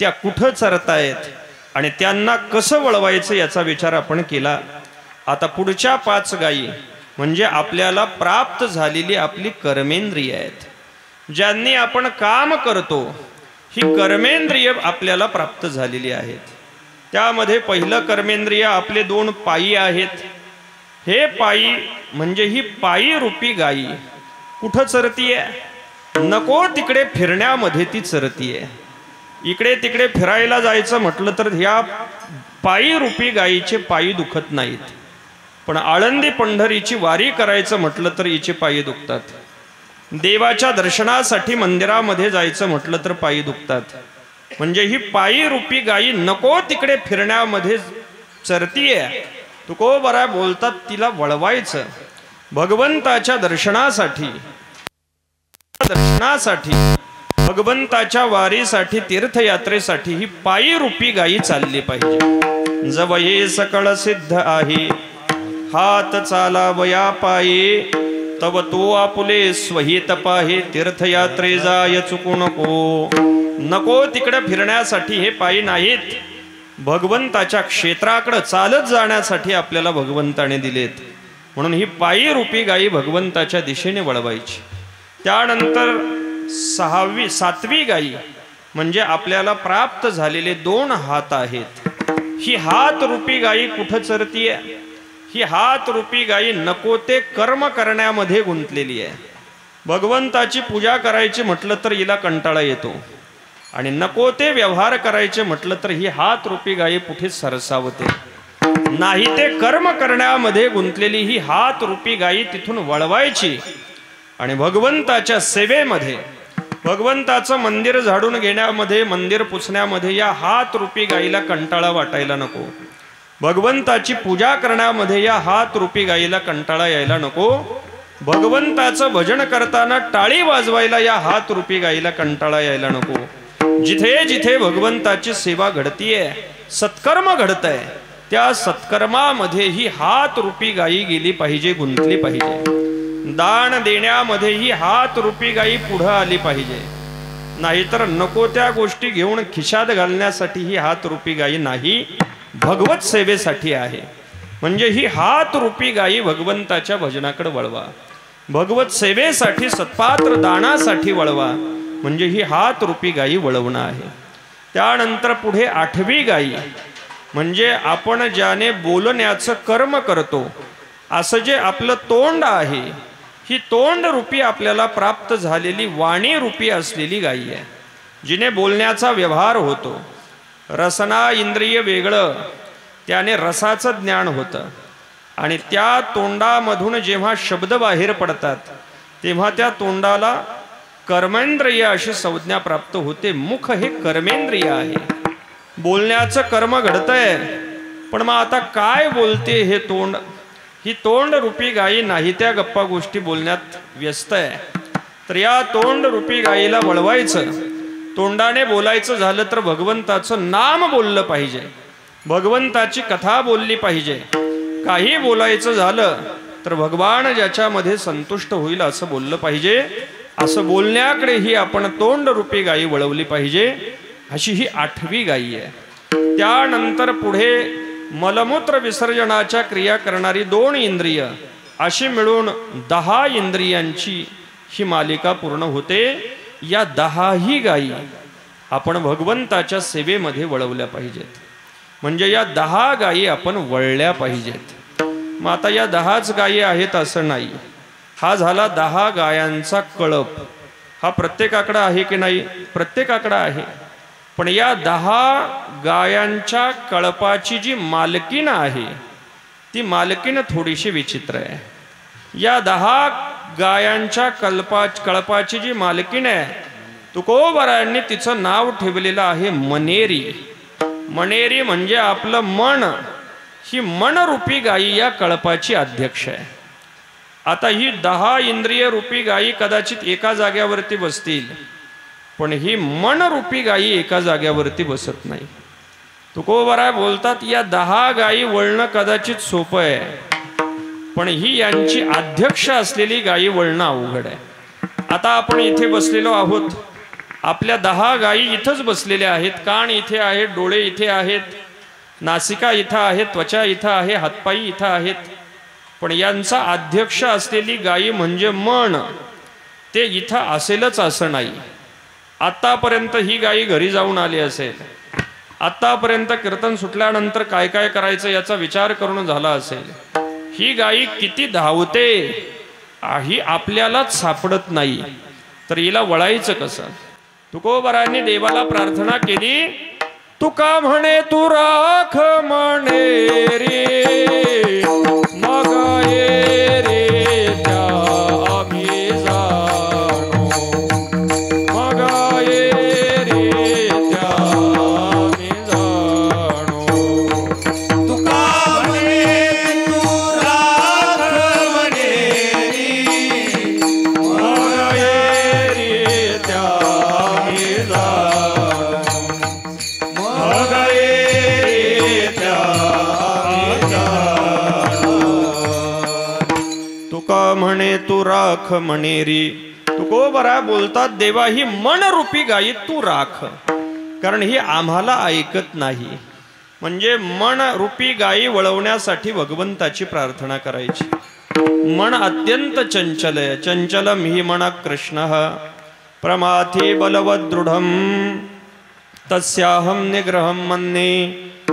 त्या कुठं चरतायत आणि त्यांना कसं वळवायचं याचा विचार आपण केला. आता पुढच्या 5 गायी म्हणजे आपल्याला प्राप्त झालेली आपली कर्मेंद्रिय आहेत, ज्यांनी आपण काम करतो. ही कर्मेंद्रिय आपल्याला प्राप्त झालेली आहेत. त्यामध्ये पहिलं कर्मेंद्रिय आपले 2 पायी आहेत. हे पायी म्हणजे ही पायी रूपी गायी कुठं चरतीये? नको तिकडे फिरण्यामध्ये ती चरतीये. इकडे तिकडे फिरायला जायचं म्हटलं तर ह्या पायी रूपी गायीचे पायी दुखत नाहीत, पण आळंदी पंढरीची वारी करायचं म्हटलं तर हिचे पायी दुखतात. देवाच्या दर्शनासाठी मंदिरामध्ये जायचं म्हटलं तर पायी दुखतात. म्हणजे ही पायी रूपी गायी नको तिकडे फिरण्यामध्ये चरतीये तुकोबरा बोलतात तिला वळवायचं भगवंताच्या दर्शनासाठी भगवंताच्या वारीसाठी तीर्थयात्रेसाठी ही पायी रूपी गायी चालली पाहिजे। जवये सकळ सिद्ध आहे हात चालावया पायी तव तो आपुले स्वहित पाहे तीर्थयात्रे जाय चुकू नको तिकडे फिरण्यासाठी हे पायी नाहीत, भगवंताच्या क्षेत्राकडे चालत जाण्यासाठी आपल्याला भगवंताने दिलेत। म्हणून ही पायी रूपी गायी भगवंताच्या दिशेने वळवायची। त्यानंतर सातवी गायी म्हणजे आपल्याला प्राप्त झालेले 2 हात आहेत। ही हात रूपी गायी कुठं चरतीये? ही हात रूपी गायी नको ते कर्म करण्यामध्ये गुंतलेली आहे। भगवंताची पूजा करायची म्हटलं तर हिला कंटाळा येतो आणि नको ते व्यवहार करायचे म्हटलं तर ही हात रूपी गायी कुठे सरसावते। नाही ते कर्म करण्यामध्ये गुंतलेली ही हात रूपी गायी तिथून वळवायची आणि भगवंताच्या सेवेमध्ये, भगवंताचं मंदिर झाडून घेण्यामध्ये, मंदिर पुसण्यामध्ये या हात रूपी गायीला कंटाळा वाटायला नको। भगवंताची पूजा करण्यामध्ये या हात रूपी गायीला कंटाळा यायला नको। भगवंताचं भजन करताना टाळी वाजवायला या हात रूपी गायीला कंटाळा यायला नको। जिथे जिथे भगवंताची सेवा घडतीये, सत्कर्म घडतंय, त्या सत्कर्मामध्ये ही हात रूपी गायी गेली पाहिजे, गुंतली पाहिजे। दान देण्यामध्ये ही हात रूपी गायी पुढे आली पाहिजे। नाहीतर नको त्या गोष्टी घेऊन खिशात घालण्यासाठी ही हात रूपी गायी नाही, भगवत सेवेसाठी आहे। म्हणजे ही हात रूपी गायी भगवंताच्या भजनाकडे वळवा, भगवत सेवेसाठी सत्पात्र दानासाठी वळवा, म्हणजे ही हात रूपी गायी वळवणं आहे। त्यानंतर पुढे 8वी गायी म्हणजे आपण ज्याने बोलण्याचं कर्म करतो असं जे आपलं तोंड आहे, ही तोंड रूपी आपल्याला प्राप्त झालेली वाणी रूपी असलेली गायी आहे, जिने बोलण्याचा व्यवहार होतो। रसना इंद्रिय वेगळं, त्याने रसाचं ज्ञान होतं आणि त्या तोंडामधून जेव्हा शब्द बाहेर पडतात तेव्हा त्या तोंडाला कर्मेंद्रिय अशी संज्ञा प्राप्त होते। मुख हे कर्मेंद्रिय आहे, बोलण्याचं कर्म घडतंय, पण मग आता काय बोलते हे तोंड? ही तोंड रूपी गायी नाही त्या गप्पा गोष्टी बोलण्यात व्यस्त आहे। तर या तोंड रूपी गायीला वळवायचं। तोंडाने बोलायचं झालं तर भगवंताचं नाम बोललं पाहिजे, भगवंताची कथा बोलली पाहिजे। काही बोलायचं झालं तर भगवान ज्याच्यामध्ये संतुष्ट होईल असं बोललं पाहिजे। असं बोलण्याकडे ही आपण तोंड रूपी गायी वळवली पाहिजे। अशी ही 8वी गायी आहे। त्यानंतर पुढे मलमूत्र विसर्जनाच्या क्रिया करणारी 2 इंद्रिय अशी मिळून 10 इंद्रियांची ही मालिका पूर्ण होते। या 10ही गायी आपण भगवंताच्या सेवेमध्ये वळवल्या पाहिजेत, म्हणजे या 10 गायी आपण वळल्या पाहिजेत। मग आता या 10च गायी आहेत असं नाही, हा झाला 10 गायांचा कळप। हा प्रत्येकाकडे आहे की नाही? प्रत्येकाकडे आहे। पण या 10 गायांच्या कळपाची जी मालकीण आहे ती मालकीण थोडीशी विचित्र आहे। या 10 गायांच्या कळपाची जी मालकीण आहे, तुकोबरायांनी तिचं नाव ठेवलेलं आहे मनेरी। मनेरी म्हणजे आपलं मन, ही मनरूपी गायी या कळपाची अध्यक्ष आहे। आता ही 10 इंद्रिय रूपी गायी कदाचित एका जाग्यावरती बसतील, पण ही मनरूपी गायी एका जाग्यावरती बसत नाही। तुकोबराय बोलतात या 10 गायी वळणं कदाचित सोपं आहे, पण ही यांची अध्यक्ष असलेली गायी वळणं अवघड आहे। आता आपण इथे बसलेलो आहोत, आपल्या 10 गायी इथंच बसलेल्या आहेत। कान इथे आहेत, डोळे इथे आहेत, नासिका इथं आहे, त्वचा इथं आहे, हातपायी इथं आहेत। पण यांचा अध्यक्ष असलेली गायी म्हणजे मन, ते इथं असेलच असं नाही। आतापर्यंत ही गायी घरी जाऊन आली असेल, आतापर्यंत कीर्तन सुटल्यानंतर काय काय करायचं याचा विचार करून झाला असेल। ही गायी किती धावते ही आपल्यालाच सापडत नाही, तर हिला वळायचं कसं? तुकोबरायांनी देवाला प्रार्थना केली, तुका म्हणे तू राख म्हणे रे, मग ये रे त्या आम्ही जाणो, मग ये रे त्या आम्ही जाणो। तुका म्हणे म्हणे तू राख मणेरी. तुकोबरा बोलतात देवा ही मन रूपी गायी तू राख, कारण ही आम्हाला ऐकत नाही. म्हणजे मन रूपी गायी वळवण्यासाठी भगवंताची प्रार्थना करायची. मन अत्यंत चंचल आहे. चंचलम ही मन कृष्ण प्रमाथी बलवदृढम तस्याहम निग्रहम मन्ये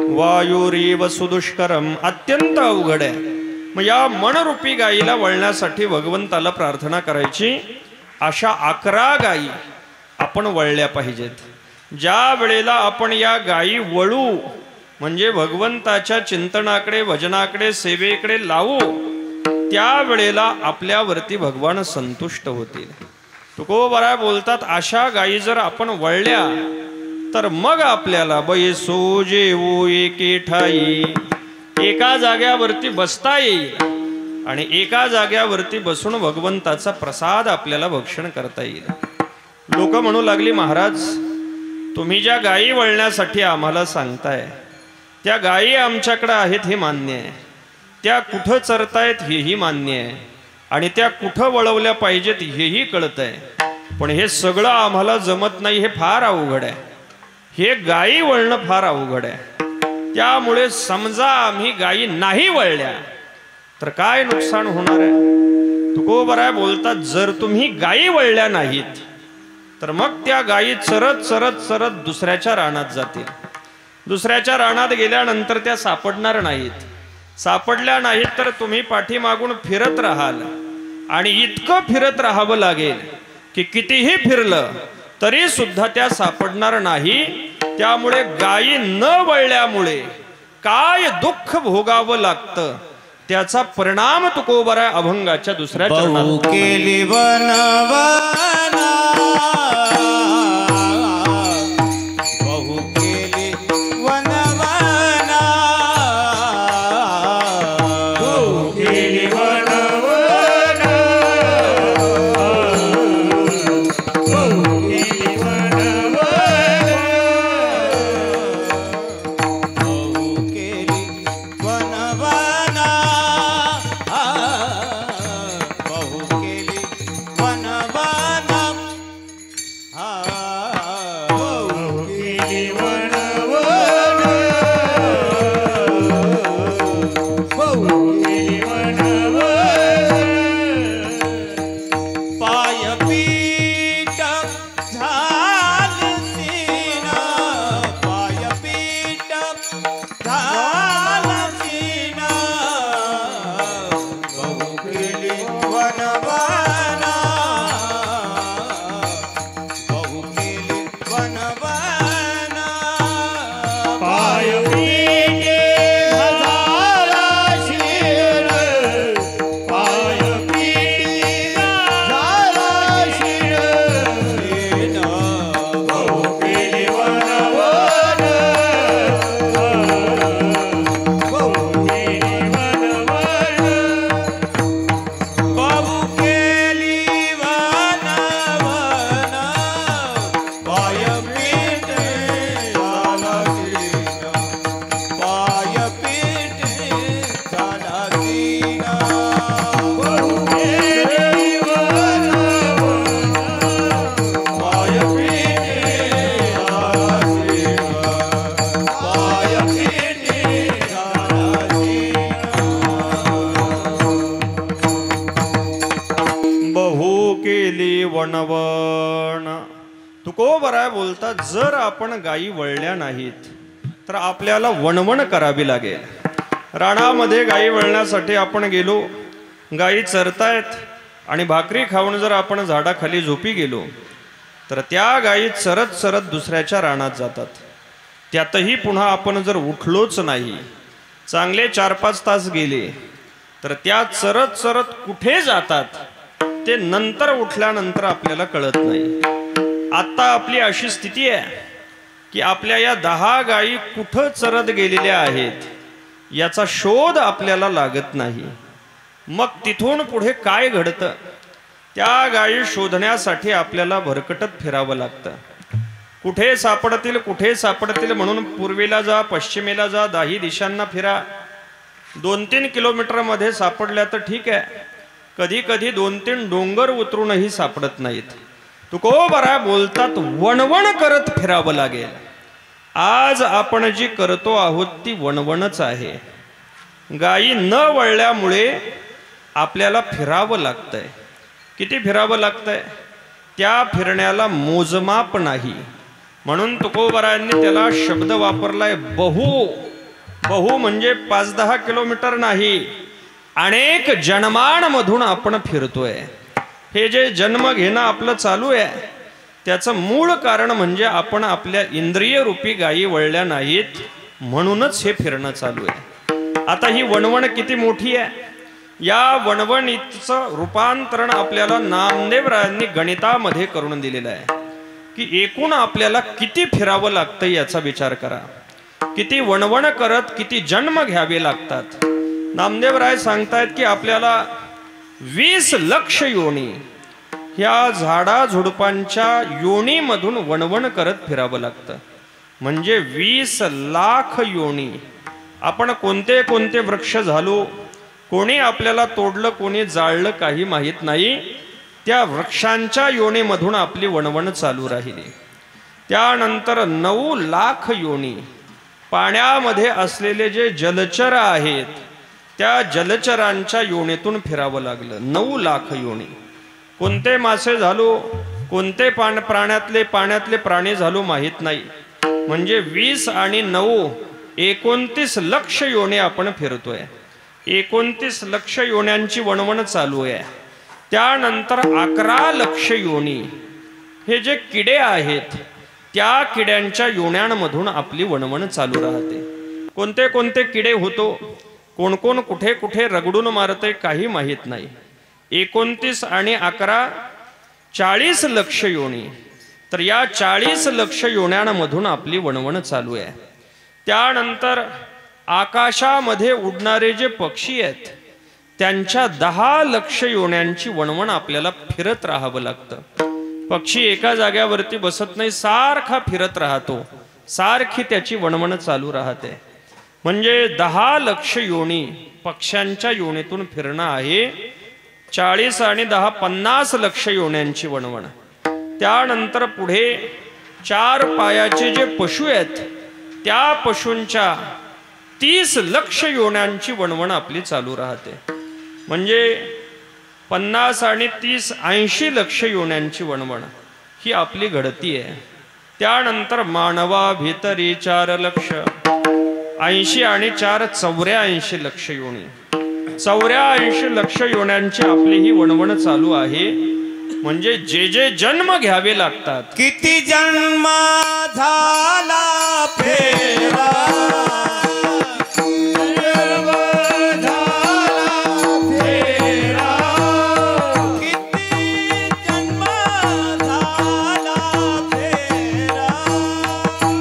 वायुरीव सुदुष्करम. अत्यंत अवघड आहे. मग या मनरूपी गायीला वळण्यासाठी भगवंताला प्रार्थना करायची. अशा 11 गायी आपण वळल्या पाहिजेत. ज्या वेळेला आपण या गायी वळू म्हणजे भगवंताच्या चिंतनाकडे, भजनाकडे, सेवेकडे लावू, त्या वेळेला आपल्यावरती भगवान संतुष्ट होतील. तुकोबरा बोलतात अशा गायी जर आपण वळल्या तर मग आपल्याला बैसो जेवू एके ठाई, एका जाग्यावरती बसता येईल आणि एका जाग्यावरती बसून भगवंताचा प्रसाद आपल्याला भक्षण करता येईल. लोक म्हणू लागली महाराज तुम्ही ज्या गायी वळण्यासाठी आम्हाला सांगताय त्या गायी आमच्याकडे आहेत हे मान्य आहे, त्या कुठं चरतायत हेही मान्य आहे आणि त्या कुठं वळवल्या पाहिजेत हेही कळत आहे, पण हे सगळं आम्हाला जमत नाही. हे फार अवघड आहे. हे गायी वळणं फार अवघड आहे. त्यामुळे समजा आम्ही गायी नाही वळल्या तर काय नुकसान होणार आहे. तुकोबरा बोलतात जर तुम्ही गायी वळल्या नाहीत तर मग त्या गायी चरत चरत चरत दुसऱ्याच्या रानात जातील. दुसऱ्याच्या रानात गेल्यानंतर त्या सापडणार नाहीत. सापडल्या नाहीत तर तुम्ही पाठीमागून फिरत राहाल आणि इतकं फिरत राहावं लागेल की कितीही फिरलं तरी सुद्धा त्या सापडणार नाही. त्यामुळे गायी न वळल्यामुळे काय दुःख भोगावं लागतं त्याचा परिणाम तुकोबरा अभंगाच्या दुसऱ्या चरणात केली वनवना बहु केली वनवना बहु केली वनवना बहु केली वनवना बहु केली वनवना बहु केली वनवना बहु केली वनवना बहु केली वनवना पायपीठ झालसीन पायपीठ झालसीन बहु केली वनवना बहु केली वनवना पायपीठ झालसीन पायपीठ झालसीन बहु केली वनवना बहु केली वनवना बहु केली वनवना पायपीठ झालसीन पायपीठ झालसीन बहु केली वनवना पायपीठ झालसीन पायपीठ झालसीन बहु केली वणवण. तुकोबरा बोलतात जर आपण गायी वळल्या नाहीत तर आपल्याला वणवण करावी लागेल. रानामध्ये गायी वळण्यासाठी आपण गेलो, गायी चरतायत आणि भाकरी खाऊन जर आपण झाडाखाली झोपी गेलो तर त्या गायी चरत चरत दुसऱ्याच्या रानात जातात. त्यातही पुन्हा आपण जर उठलोच नाही, चांगले 4-5 तास गेले तर त्या चरत चरत कुठे जातात ते नंतर उठल्यानंतर आपल्याला कळत नाही. आत्ता आपली अशी स्थिती आहे की आपल्या या 10 गायी कुठं चरत गेलेल्या आहेत याचा शोध आपल्याला लागत नाही. मग तिथून पुढे काय घडतं त्या गायी शोधण्यासाठी आपल्याला भरकटत फिरावं लागतं. कुठे सापडतील म्हणून पूर्वेला जा, पश्चिमेला जा, 10 दिशांना फिरा. 2-3 किलोमीटरमध्ये सापडल्या तर ठीक आहे, कधी कधी 2-3 डोंगर उतरूनही सापडत नाहीत. तुकोबरा बोलतात वणवण करत फिरावं लागेल. आज आपण जी करतो आहोत ती वणवणच आहे. गायी न वळल्यामुळे आपल्याला फिरावं लागतंय. किती फिरावं लागतंय? त्या फिरण्याला मोजमाप नाही. म्हणून तुकोबरायांनी त्याला शब्द वापरलाय बहु. बहु म्हणजे 5-10 किलोमीटर नाही, अनेक जन्मांमधून आपण फिरतोय. हे जे जन्म घेणं आपलं चालू आहे त्याचं मूळ कारण म्हणजे आपण आपल्या इंद्रिय रूपी गायी वळल्या नाहीत, म्हणूनच हे फिरणं चालू आहे. आता ही वणवण किती मोठी आहे. या वणवणीचं रूपांतरण आपल्याला नामदेवरायांनी गणितामध्ये करून दिलेलं आहे की एकूण आपल्याला किती फिरावं लागतं याचा विचार करा. किती वणवण करत किती जन्म घ्यावे लागतात. नामदेवराय सांगतायत की आपल्याला 20 लक्ष योनी ह्या झाडा झुडपांच्या योनीमधून वणवण करत फिरावं लागतं. म्हणजे 20 लाख योनी. आपण कोणते कोणते वृक्ष झालो, कोणी आपल्याला तोडलं कोणी जाळलं काही माहीत नाही. त्या वृक्षांच्या योनीमधून आपली वणवण चालू राहिली. त्यानंतर 9 लाख योनी पाण्यामध्ये असलेले जे जलचर आहेत त्या जलचरांच्या योनीतून फिरावं लागलं. 9 लाख योनी. कोणते मासे झालो, कोणते पाण्यातले प्राणी झालो माहीत नाही. म्हणजे 20 आणि 9 29 लक्ष योनी आपण फिरतोय. 29 लक्ष योन्यांची वणवण चालू आहे. त्यानंतर 11 लक्ष योनी हे जे किडे आहेत त्या किड्यांच्या योन्यांमधून आपली वणवण चालू राहते. कोणते कोणते किडे होतो, कोण कोण कुठे कुठे रगडून मारते काही माहीत नाही. 29 आणि 11 40 लक्ष योनी. तर या 40 लक्ष योन्यांमधून आपली वणवण चालू आहे. त्यानंतर आकाशामध्ये उडणारे जे पक्षी आहेत त्यांच्या 10 लक्ष योन्यांची वणवण आपल्याला फिरत राहावं लागतं. पक्षी एका जाग्यावरती बसत नाही, सारखा फिरत राहतो, सारखी त्याची वणवण चालू राहते. म्हणजे 10 लक्ष योनी पक्ष्यांच्या योनीतून फिरणं आहे. 40 आणि 10 50 लक्ष योन्यांची वणवण. त्यानंतर पुढे 4 पायाचे जे पशु आहेत त्या पशूंच्या 30 लक्ष योन्यांची वणवण आपली चालू राहते. म्हणजे 50 आणि 30 80 लक्ष योन्यांची वणवण ही आपली घडती आहे. त्यानंतर मानवा भितरी 4 लक्ष 80 आणि 4 84 लक्ष योनी. 84 लक्ष योन्यांची आपली ही वणवण चालू आहे. म्हणजे जे जे जन्म घ्यावे लागतात. किती जन्म झाला फेरा, जन्म झाला फेरा, किती जन्म झाला फेरा,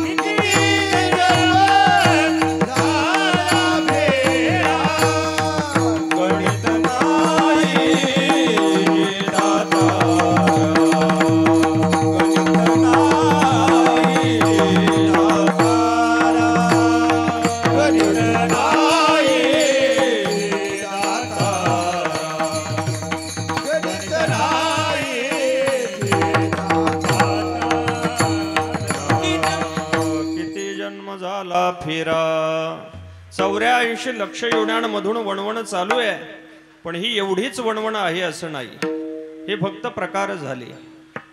किती जन्म झाला फेरा, गणित नाही दाता, फेरा. 84 लक्ष योन्यांमधून वणवण चालू आहे. पण ही एवढीच वणवण आहे असं नाही. हे फक्त प्रकार झाले.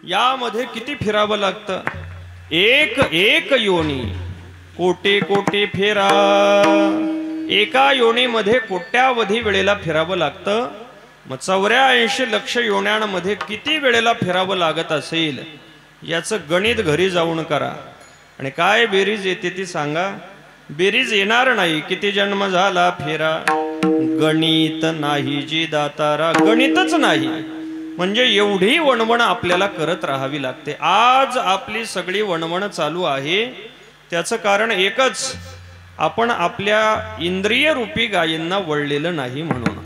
यामध्ये किती फिरावं लागतं. एक एक योनी कोटी कोटी फेरा. एका योनीमध्ये कोट्यावधी वेळेला फिरावं लागतं. मग 84 लक्ष योन्यांमध्ये किती वेळेला फिरावं लागत असेल याचं गणित घरी जाऊन करा आणि काय बेरीज येते ती सांगा. बेरीज येणार नाही. किती जन्म झाला फेरा, गणित नाही जी दातारा, गणितच नाही. म्हणजे एवढी वणवण आपल्याला करत राहावी लागते. आज आपली सगळी वणवण चालू आहे त्याचं कारण एकच, आपण आपल्या इंद्रिय रूपी गायींना वळलेलं नाही म्हणून.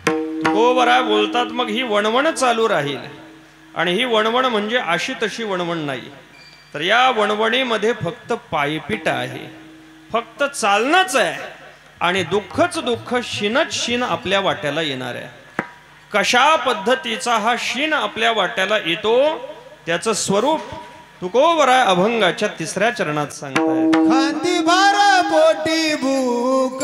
तुकोबरा बोलतात मग ही वणवण चालू राहील. आणि ही वणवण म्हणजे अशी तशी वणवण नाही. तर या वणवणीमध्ये फक्त पायपीट आहे, फक्त चालणंच आहे. आणि दुःखच दुःख, शीनच शीन आपल्या वाट्याला येणार आहे. कशा पद्धतीचा हा शीन आपल्या वाट्याला येतो त्याचं स्वरूप तुकोबराय अभंगाच्या 3ऱ्या चरणात सांगतायत. खांदी भार पोटी भूक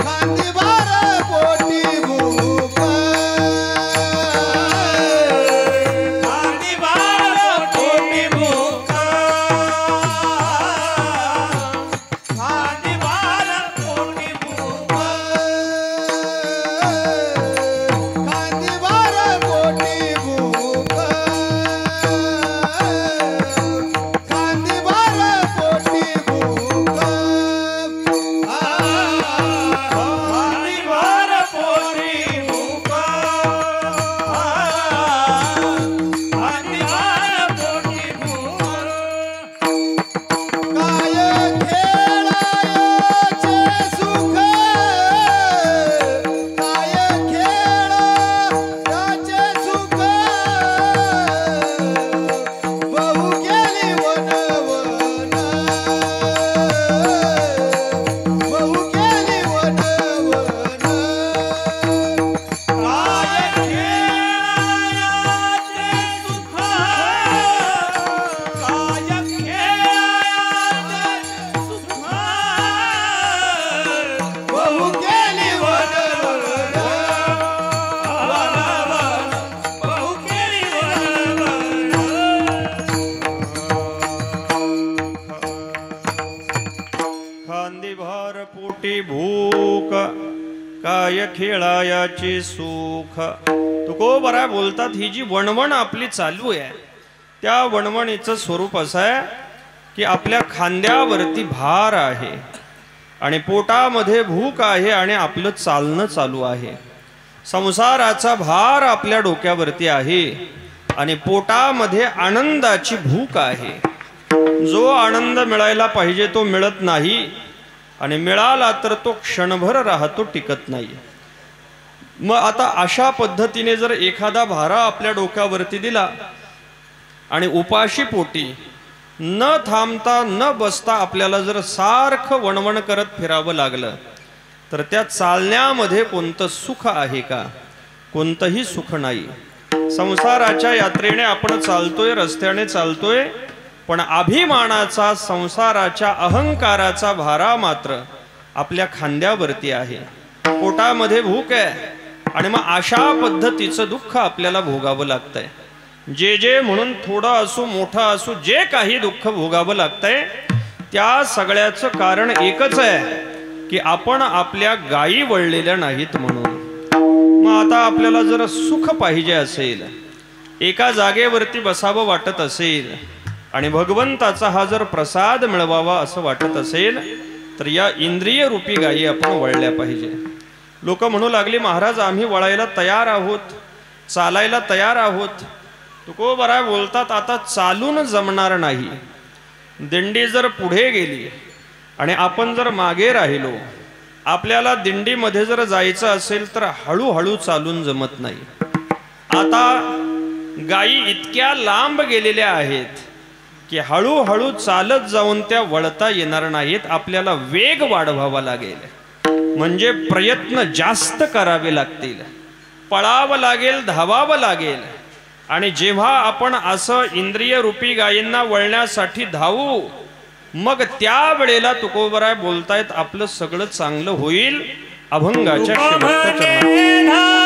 खांदी भार पोटी भूक खांदी भार पोटी भूक खांदी भार पोटी भूक खांदी भार पोटी भूक खांदी भार पोटी भूक खांदी भार पोटी भूक खांदी भार पोटी भूक काय खेळायचे सुख काय खेळायचे सुख बहु गेली वनवन बहु गेली वनवन काय खेळायचे सुख काय खेळायचे सुख बहु गेली वनवन बहु गेली वनवन खांदी भार पोटी भूक काय खेळायाचे सुख. तुकोबराय बोलतात ही जी वणवण आपली चालू आहे त्या वणवणीचं स्वरूप असं आहे की आपल्या खांद्यावरती भार आहे आणि पोटामध्ये भूक आहे आणि आपलं चालणं चालू आहे. संसाराचा भार आपल्या डोक्यावरती आहे आणि पोटामध्ये आनंदाची भूक आहे. जो आनंद मिळायला पाहिजे तो मिळत नाही आणि मिळाला तर तो क्षणभर राहतो, टिकत नाही. मग आता अशा पद्धतीने जर एखादा भारा आपल्या डोक्यावरती दिला आणि उपाशी पोटी न थांबता न बसता आपल्याला जर सारखं वणवण करत फिरावं लागलं तर त्या चालण्यामध्ये कोणतं सुख आहे का? कोणतंही सुख नाही. संसाराच्या यात्रेने आपण चालतोय, रस्त्याने चालतोय, पण अभिमानाचा संसाराच्या अहंकाराचा भारा मात्र आपल्या खांद्यावरती आहे. पोटामध्ये भूक आहे आणि मग अशा पद्धतीचं दुःख आपल्याला भोगावं लागतंय. जे म्हणून थोडं असो मोठं असो जे काही दुःख भोगावं लागतंय त्या सगळ्याचं कारण एकच आहे की आपण आपल्या गायी वळलेल्या नाहीत म्हणून. मग आता आपल्याला जर सुख पाहिजे असेल, एका जागेवरती बसावं वाटत असेल आणि भगवंताचा हा जर प्रसाद मिळवावा असं वाटत असेल तर या इंद्रिय रूपी गायी आपण वळल्या पाहिजे. लोक म्हणू लागली महाराज आम्ही वळायला तयार आहोत, चालायला तयार आहोत. तुकोबराय बोलतात आता चालून जमणार नाही. दिंडी जर पुढे गेली आणि आपण जर मागे राहिलो, आपल्याला दिंडीमध्ये जर जायचं असेल तर हळूहळू चालून जमत नाही. आता गायी इतक्या लांब गेलेल्या आहेत की हळूहळू चालत जाऊन त्या वळता येणार नाहीत. आपल्याला वेग वाढवावा लागेल, म्हणजे प्रयत्न जास्त करावे लागतील, पळावं लागेल, धावावं लागेल. आणि जेव्हा आपण असं इंद्रिय रूपी गायींना वळण्यासाठी धावू मग त्या वेळेला तुकोबराय बोलतायत आपलं सगळं चांगलं होईल. अभंगाच्या शेवटच्या चरणात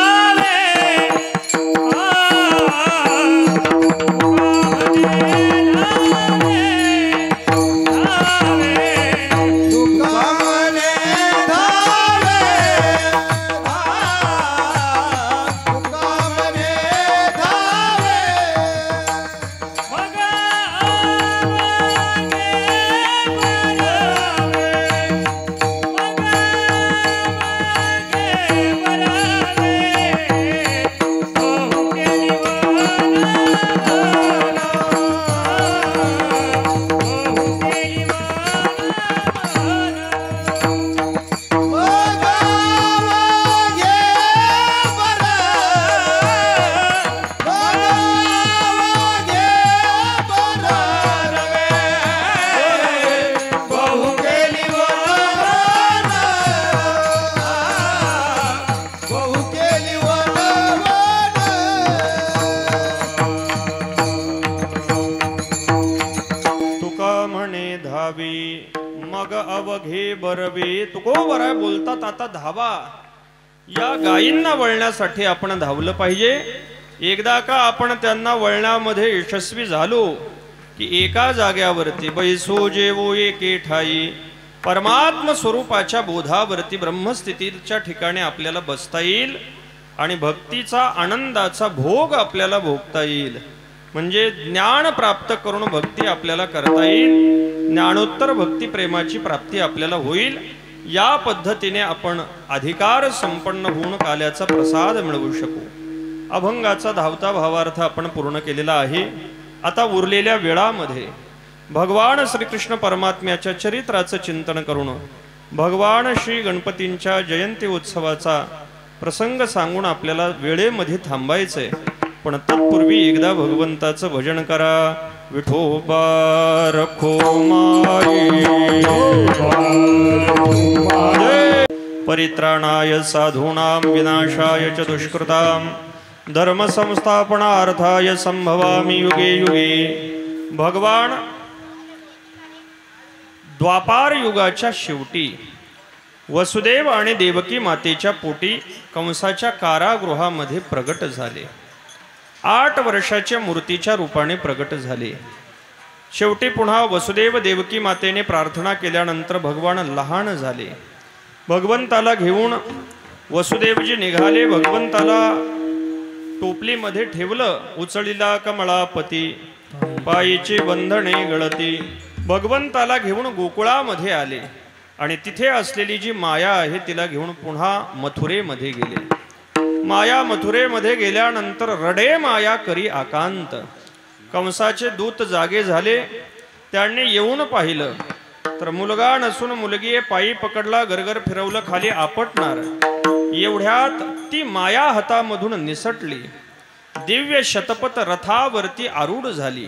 म्हणे धावी मग अवघे बरवे. तुकोबरा बोलतात आता धावा. या गायींना वळण्यासाठी आपण धावलं पाहिजे. एकदा का आपण त्यांना वळण्यामध्ये यशस्वी झालो की एका जाग्यावरती बैसो जेवो एके ठाई परमात्म स्वरूपाच्या बोधावरती ब्रह्मस्थितीच्या ठिकाणी आपल्याला बसता येईल आणि भक्तीचा आनंदाचा भोग आपल्याला भोगता येईल. म्हणजे ज्ञान प्राप्त करून भक्ती आपल्याला करता येईल. ज्ञानोत्तर भक्ती प्रेमाची प्राप्ती आपल्याला होईल. या पद्धतीने आपण अधिकार संपन्न होऊन काल्याचा प्रसाद मिळवू शकू. अभंगाचा धावता भावार्थ आपण पूर्ण केलेला आहे. आता उरलेल्या वेळामध्ये भगवान श्रीकृष्ण परमात्म्याच्या चरित्राचं चिंतन करून भगवान श्री गणपतींच्या जयंती उत्सवाचा प्रसंग सांगून आपल्याला वेळेमध्ये थांबायचंय. पण तत्पूर्वी एकदा भगवंताचं भजन करा. विठोबा रखो माई परित्राणाय साधूनां विनाशाय च दुष्कृतां धर्म संस्थापनार्थाय संभवामि युगे युगे. भगवान द्वापार युगाच्या शेवटी वसुदेव आणि देवकी मातेच्या पोटी कंसाच्या कारागृहामध्ये प्रगट झाले. 8 वर्षाच्या मूर्तीच्या रूपाने प्रगट झाले. शेवटी पुन्हा वसुदेव देवकी मातेने प्रार्थना केल्यानंतर भगवान लहान झाले. भगवंताला घेऊन वसुदेवजी निघाले. भगवंताला टोपलीमध्ये ठेवलं. उचलिला कमळापती पायीची बंधने गळती. भगवंताला घेऊन गोकुळामध्ये आले आणि तिथे असलेली जी माया आहे तिला घेऊन पुन्हा मथुरेमध्ये गेले. माया मथुरेमध्ये गेल्यानंतर रडे माया करी आकांत. कंसाचे दूत जागे झाले. त्यांनी येऊन पाहिलं तर मुलगा नसून मुलगी पायी पकडला. गरगर फिरवलं खाली आपटणार. एवढ्यात ती माया हातामधून निसटली. दिव्य शतपथ रथावरती आरूढ झाली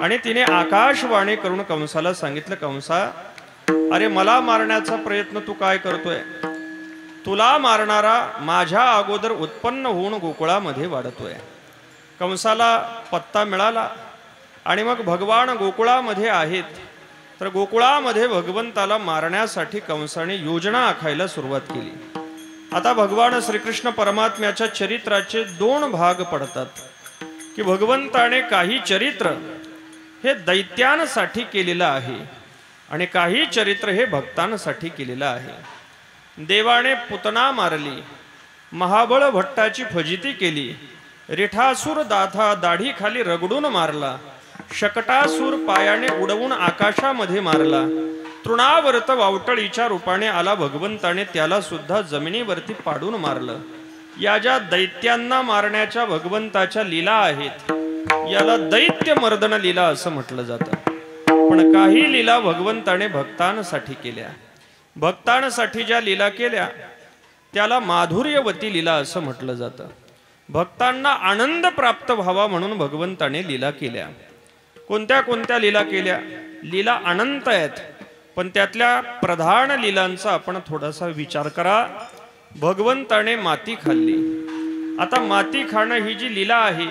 आणि तिने आकाशवाणी करून कंसाला सांगितलं, कंसा अरे मला मारण्याचा प्रयत्न तू काय करतोय? तुला मारणारा माझ्या अगोदर उत्पन्न होऊन गोकुळामध्ये वाढतोय. कंसाला पत्ता मिळाला आणि मग भगवान गोकुळामध्ये आहेत. तर गोकुळामध्ये भगवंताला मारण्यासाठी कंसाने योजना आखायला सुरुवात केली. आता भगवान श्रीकृष्ण परमात्म्याच्या चरित्राचे 2 भाग पडतात की भगवंताने काही चरित्र हे दैत्यांसाठी केलेलं आहे आणि काही चरित्र हे भक्तांसाठी केलेलं आहे. देवाने पुतना मारली. महाबळ भट्टाची फजिती केली. रिठासूर दाढी खाली रगडून मारला. शकटासूर पायाने उडवून आकाशामध्ये मारला. तृणावर्त वावटळीच्या रूपाने आला. भगवंताने त्याला सुद्धा जमिनीवरती पाडून मारलं. या ज्या दैत्यांना मारण्याच्या भगवंताच्या लीला आहेत याला दैत्य मर्दन लीला असं म्हटलं जातं. पण काही लीला भगवंताने भक्तांसाठी केल्या. भक्तांसाठी ज्या लीला केल्या त्याला माधुर्यवती लीला असं म्हटलं जातं. भक्तांना आनंद प्राप्त व्हावा म्हणून भगवंताने लीला केल्या. कोणत्या कोणत्या लीला केल्या? लीला अनंत आहेत, पण त्यातल्या प्रधान लीलांचा आपण थोडासा विचार करा. भगवंताने माती खाल्ली. आता माती खाणं ही जी लीला आहे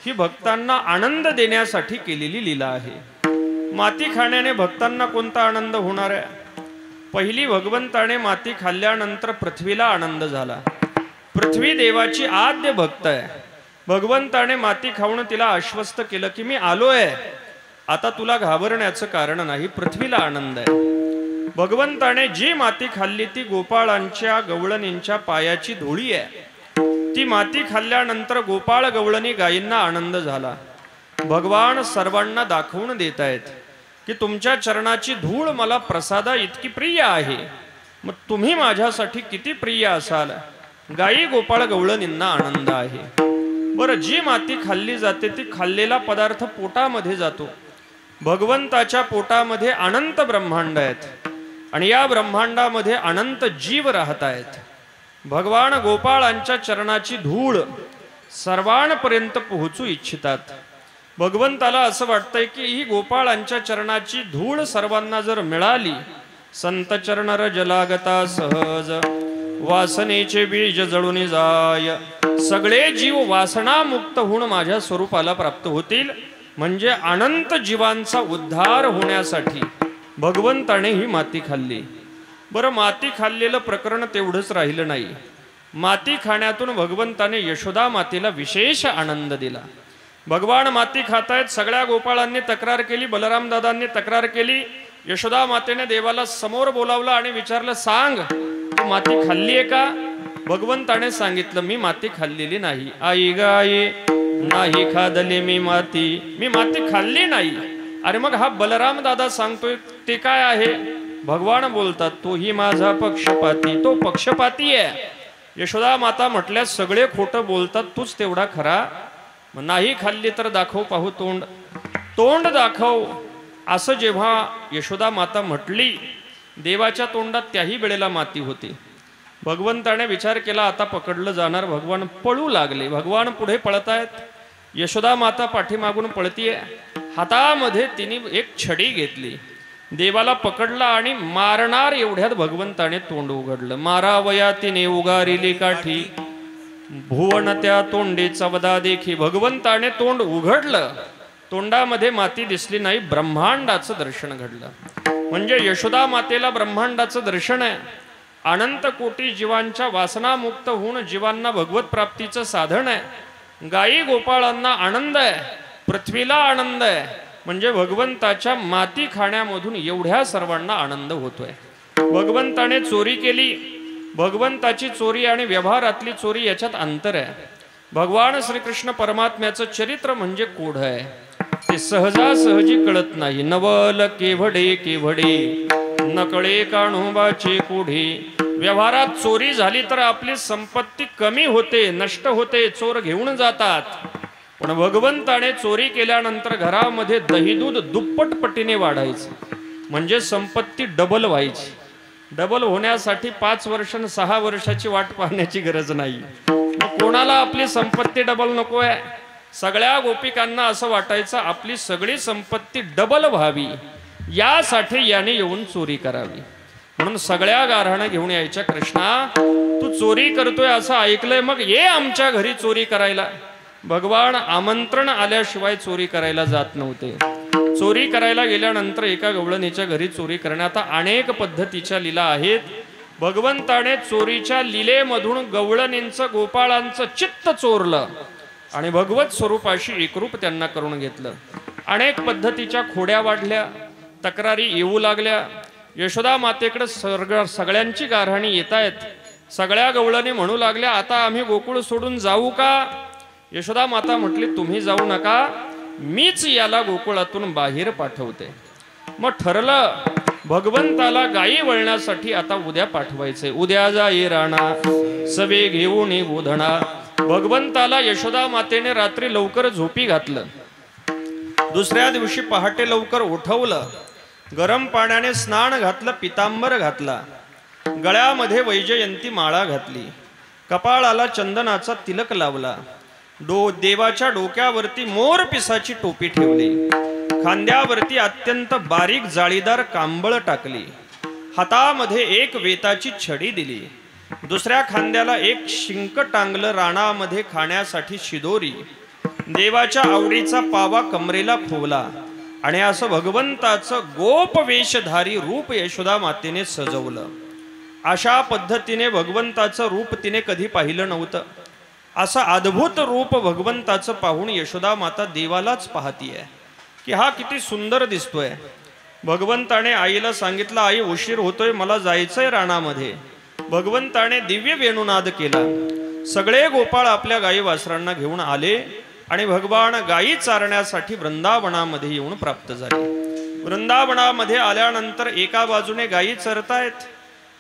ही भक्तांना आनंद देण्यासाठी केलेली लीला आहे. माती खाण्याने भक्तांना कोणता आनंद होणार आहे? पहिली भगवंताने माती खाल्ल्यानंतर पृथ्वीला आनंद झाला. पृथ्वी देवाची आद्य भक्त आहे. भगवंताने माती खाऊन तिला आश्वस्त केलं की मी आलोय, आता तुला घाबरण्याचं कारण नाही. पृथ्वीला आनंद आहे. भगवंताने जी माती खाल्ली ती गोपाळांच्या गवळणींच्या पायाची धुळी आहे. ती माती खाल्ल्यानंतर गोपाळ गवळणी गायींना आनंद झाला. भगवान सर्वांना दाखवून देत आहेत की तुमच्या चरणाची धूळ मला प्रसादा इतकी प्रिय आहे, मग तुम्ही माझ्यासाठी किती प्रिय असाल. गायी गोपाळ गवळणींना आनंद आहे. बरं, जी माती खाल्ली जाते ती खाल्लेला पदार्थ पोटामध्ये जातो. भगवंताच्या पोटामध्ये अनंत ब्रह्मांड आहेत आणि या ब्रह्मांडामध्ये अनंत जीव राहत आहेत. भगवान गोपाळांच्या चरणाची धूळ सर्वांपर्यंत पोहोचू इच्छितात. भगवंताला असं वाटतंय की ही गोपाळांच्या चरणाची धूळ सर्वांना जर मिळाली, संत चरणर जलागता सहज वासनेचे बीज जळून जाय. सगळे जीव वासनामुक्त होऊन माझ्या स्वरूपाला प्राप्त होतील म्हणजे अनंत जीवांचा उद्धार होण्यासाठी भगवंताने ही माती खाल्ली. बरं, माती खाल्लेलं प्रकरण तेवढंच राहिलं नाही. माती खाण्यातून भगवंताने यशोदा मातेला विशेष आनंद दिला. भगवान माती खातायत, सगळ्या गोपाळांनी तक्रार केली, बलराम दादांनी तक्रार केली. यशोदा मातेने देवाला समोर बोलावलं आणि विचारलं, सांग तू माती खाल्ली आहे का? भगवंताने सांगितलं, मी माती खाल्लेली नाही. आई गाये नाही खादले मी माती खाल्ली नाही. अरे मग हा बलराम दादा सांगतोय ते काय आहे? भगवान बोलतात, तोही माझा पक्षपाती. तो पक्षपाती आहे. यशोदा माता म्हटल्या, सगळे खोटं बोलतात, तूच तेवढा खरा. नाही खाल्ली तर दाखव पाहू तोंड. तोंड दाखव असं जेव्हा यशोदा माता म्हटली, देवाच्या तोंडात त्याही वेळेला माती होती. भगवंताने विचार केला, आता पकडलं जाणार. भगवान पळू लागले. भगवान पुढे पळतायत, यशोदा माता पाठीमागून पळतीये. हातामध्ये तिने एक छडी घेतली, देवाला पकडला आणि मारणार एवढ्यात भगवंताने तोंड उघडलं. मारावया तिने उगारिली काठी, भुवन त्या तोंडेचा वदा देखी. भगवंताने तोंड उघडलं, तोंडामध्ये माती दिसली नाही, ब्रह्मांडाचं दर्शन घडलं. म्हणजे यशोदा मातेला ब्रह्मांडाचं दर्शन आहे. अनंत कोटी जीवांच्या वासनामुक्त होऊन जीवांना भगवत प्राप्तीचं साधन आहे. गायी गोपाळांना आनंद आहे, पृथ्वीला आनंद आहे. म्हणजे भगवंताच्या माती खाण्यामधून एवढ्या सर्वांना आनंद होतोय. भगवंताने चोरी केली. भगवंताची चोरी आणि व्यवहारातली चोरी याच्यात अंतर आहे. भगवान श्रीकृष्ण परमात्म्याचं चरित्र म्हणजे कोढ आहे, ते सहजासहजी कळत नाही. नवल केवढे केवढे नकळे कान्होबाचे कोढे. व्यवहारात चोरी झाली तर आपली संपत्ती कमी होते, नष्ट होते, चोर घेऊन जातात. पण भगवंताने चोरी केल्यानंतर घरामध्ये दही दूध दुप्पट पटीने वाढायचं. म्हणजे संपत्ती डबल व्हायची. डबल होण्यासाठी 5 वर्ष 6 वर्षाची वाट पाहण्याची गरज नाही. कोणाला आपली संपत्ती डबल नको आहे? सगळ्या गोपिकांना असं वाटायचं आपली सगळी संपत्ती डबल व्हावी, यासाठी याने येऊन चोरी करावी. म्हणून सगळ्या गारहाणं घेऊन यायच्या, कृष्णा तू चोरी करतोय असं ऐकलंय, मग ये आमच्या घरी चोरी करायला. भगवान आमंत्रण आल्याशिवाय चोरी करायला जात नव्हते. चोरी करायला गेल्यानंतर एका गवळणीच्या घरी चोरी करण्यात अनेक पद्धतीच्या लीला आहेत. भगवंताने चोरीच्या लीलेमधून गवळणींचं गोपाळांचं चित्त चोरलं आणि भगवत स्वरूपाशी एकरूप त्यांना करून घेतलं. अनेक पद्धतीच्या खोड्या वाढल्या, तक्रारी येऊ लागल्या. यशोदा मातेकडे सगळ्यांची गारहाणी येत आहेत. सगळ्या गवळणी म्हणू लागल्या, आता आम्ही गोकुळ सोडून जाऊ का? यशोदा माता म्हटली, तुम्ही जाऊ नका, मीच याला गोकुळातून बाहेर पाठवते. मग ठरलं, भगवंताला गायी वळण्यासाठी आता उद्या पाठवायचे. उद्या जाई राणा सवे घेऊन गोधणा. भगवंताला यशोदा मातेने रात्री लवकर झोपी घातलं. दुसऱ्या दिवशी पहाटे लवकर उठवलं, गरम पाण्याने स्नान घातलं, पितांबर घातला, गळ्यामध्ये वैजयंती माळा घातली, कपाळाला चंदनाचा तिलक लावला, देवाच्या डोक्यावरती मोर पिसाची टोपी ठेवली, खांद्यावरती अत्यंत बारीक जाळीदार कांबळ टाकली, हातामध्ये एक वेताची छडी दिली, दुसऱ्या खांद्याला एक शिंक टांगलं, राणामध्ये खाण्यासाठी शिदोरी, देवाच्या आवडीचा पावा कमरेला खोवला आणि असं भगवंताचं गोपवेशधारी रूप यशोदा मातेने सजवलं. अशा पद्धतीने भगवंताचं रूप तिने कधी पाहिलं नव्हतं. असं अद्भुत रूप भगवंताचं पाहून यशोदा माता देवालाच पाहतीये की हा किती सुंदर दिसतोय. भगवंताने आईला सांगितलं, आई उशीर होतोय, मला जायचंय राणामध्ये. भगवंताने दिव्य वेणुनाद केला. सगळे गोपाळ आपल्या गायी वासरांना घेऊन आले आणि भगवान गायी चारण्यासाठी वृंदावनामध्ये येऊन प्राप्त झाले. वृंदावनामध्ये आल्यानंतर एका बाजूने गायी चरतायत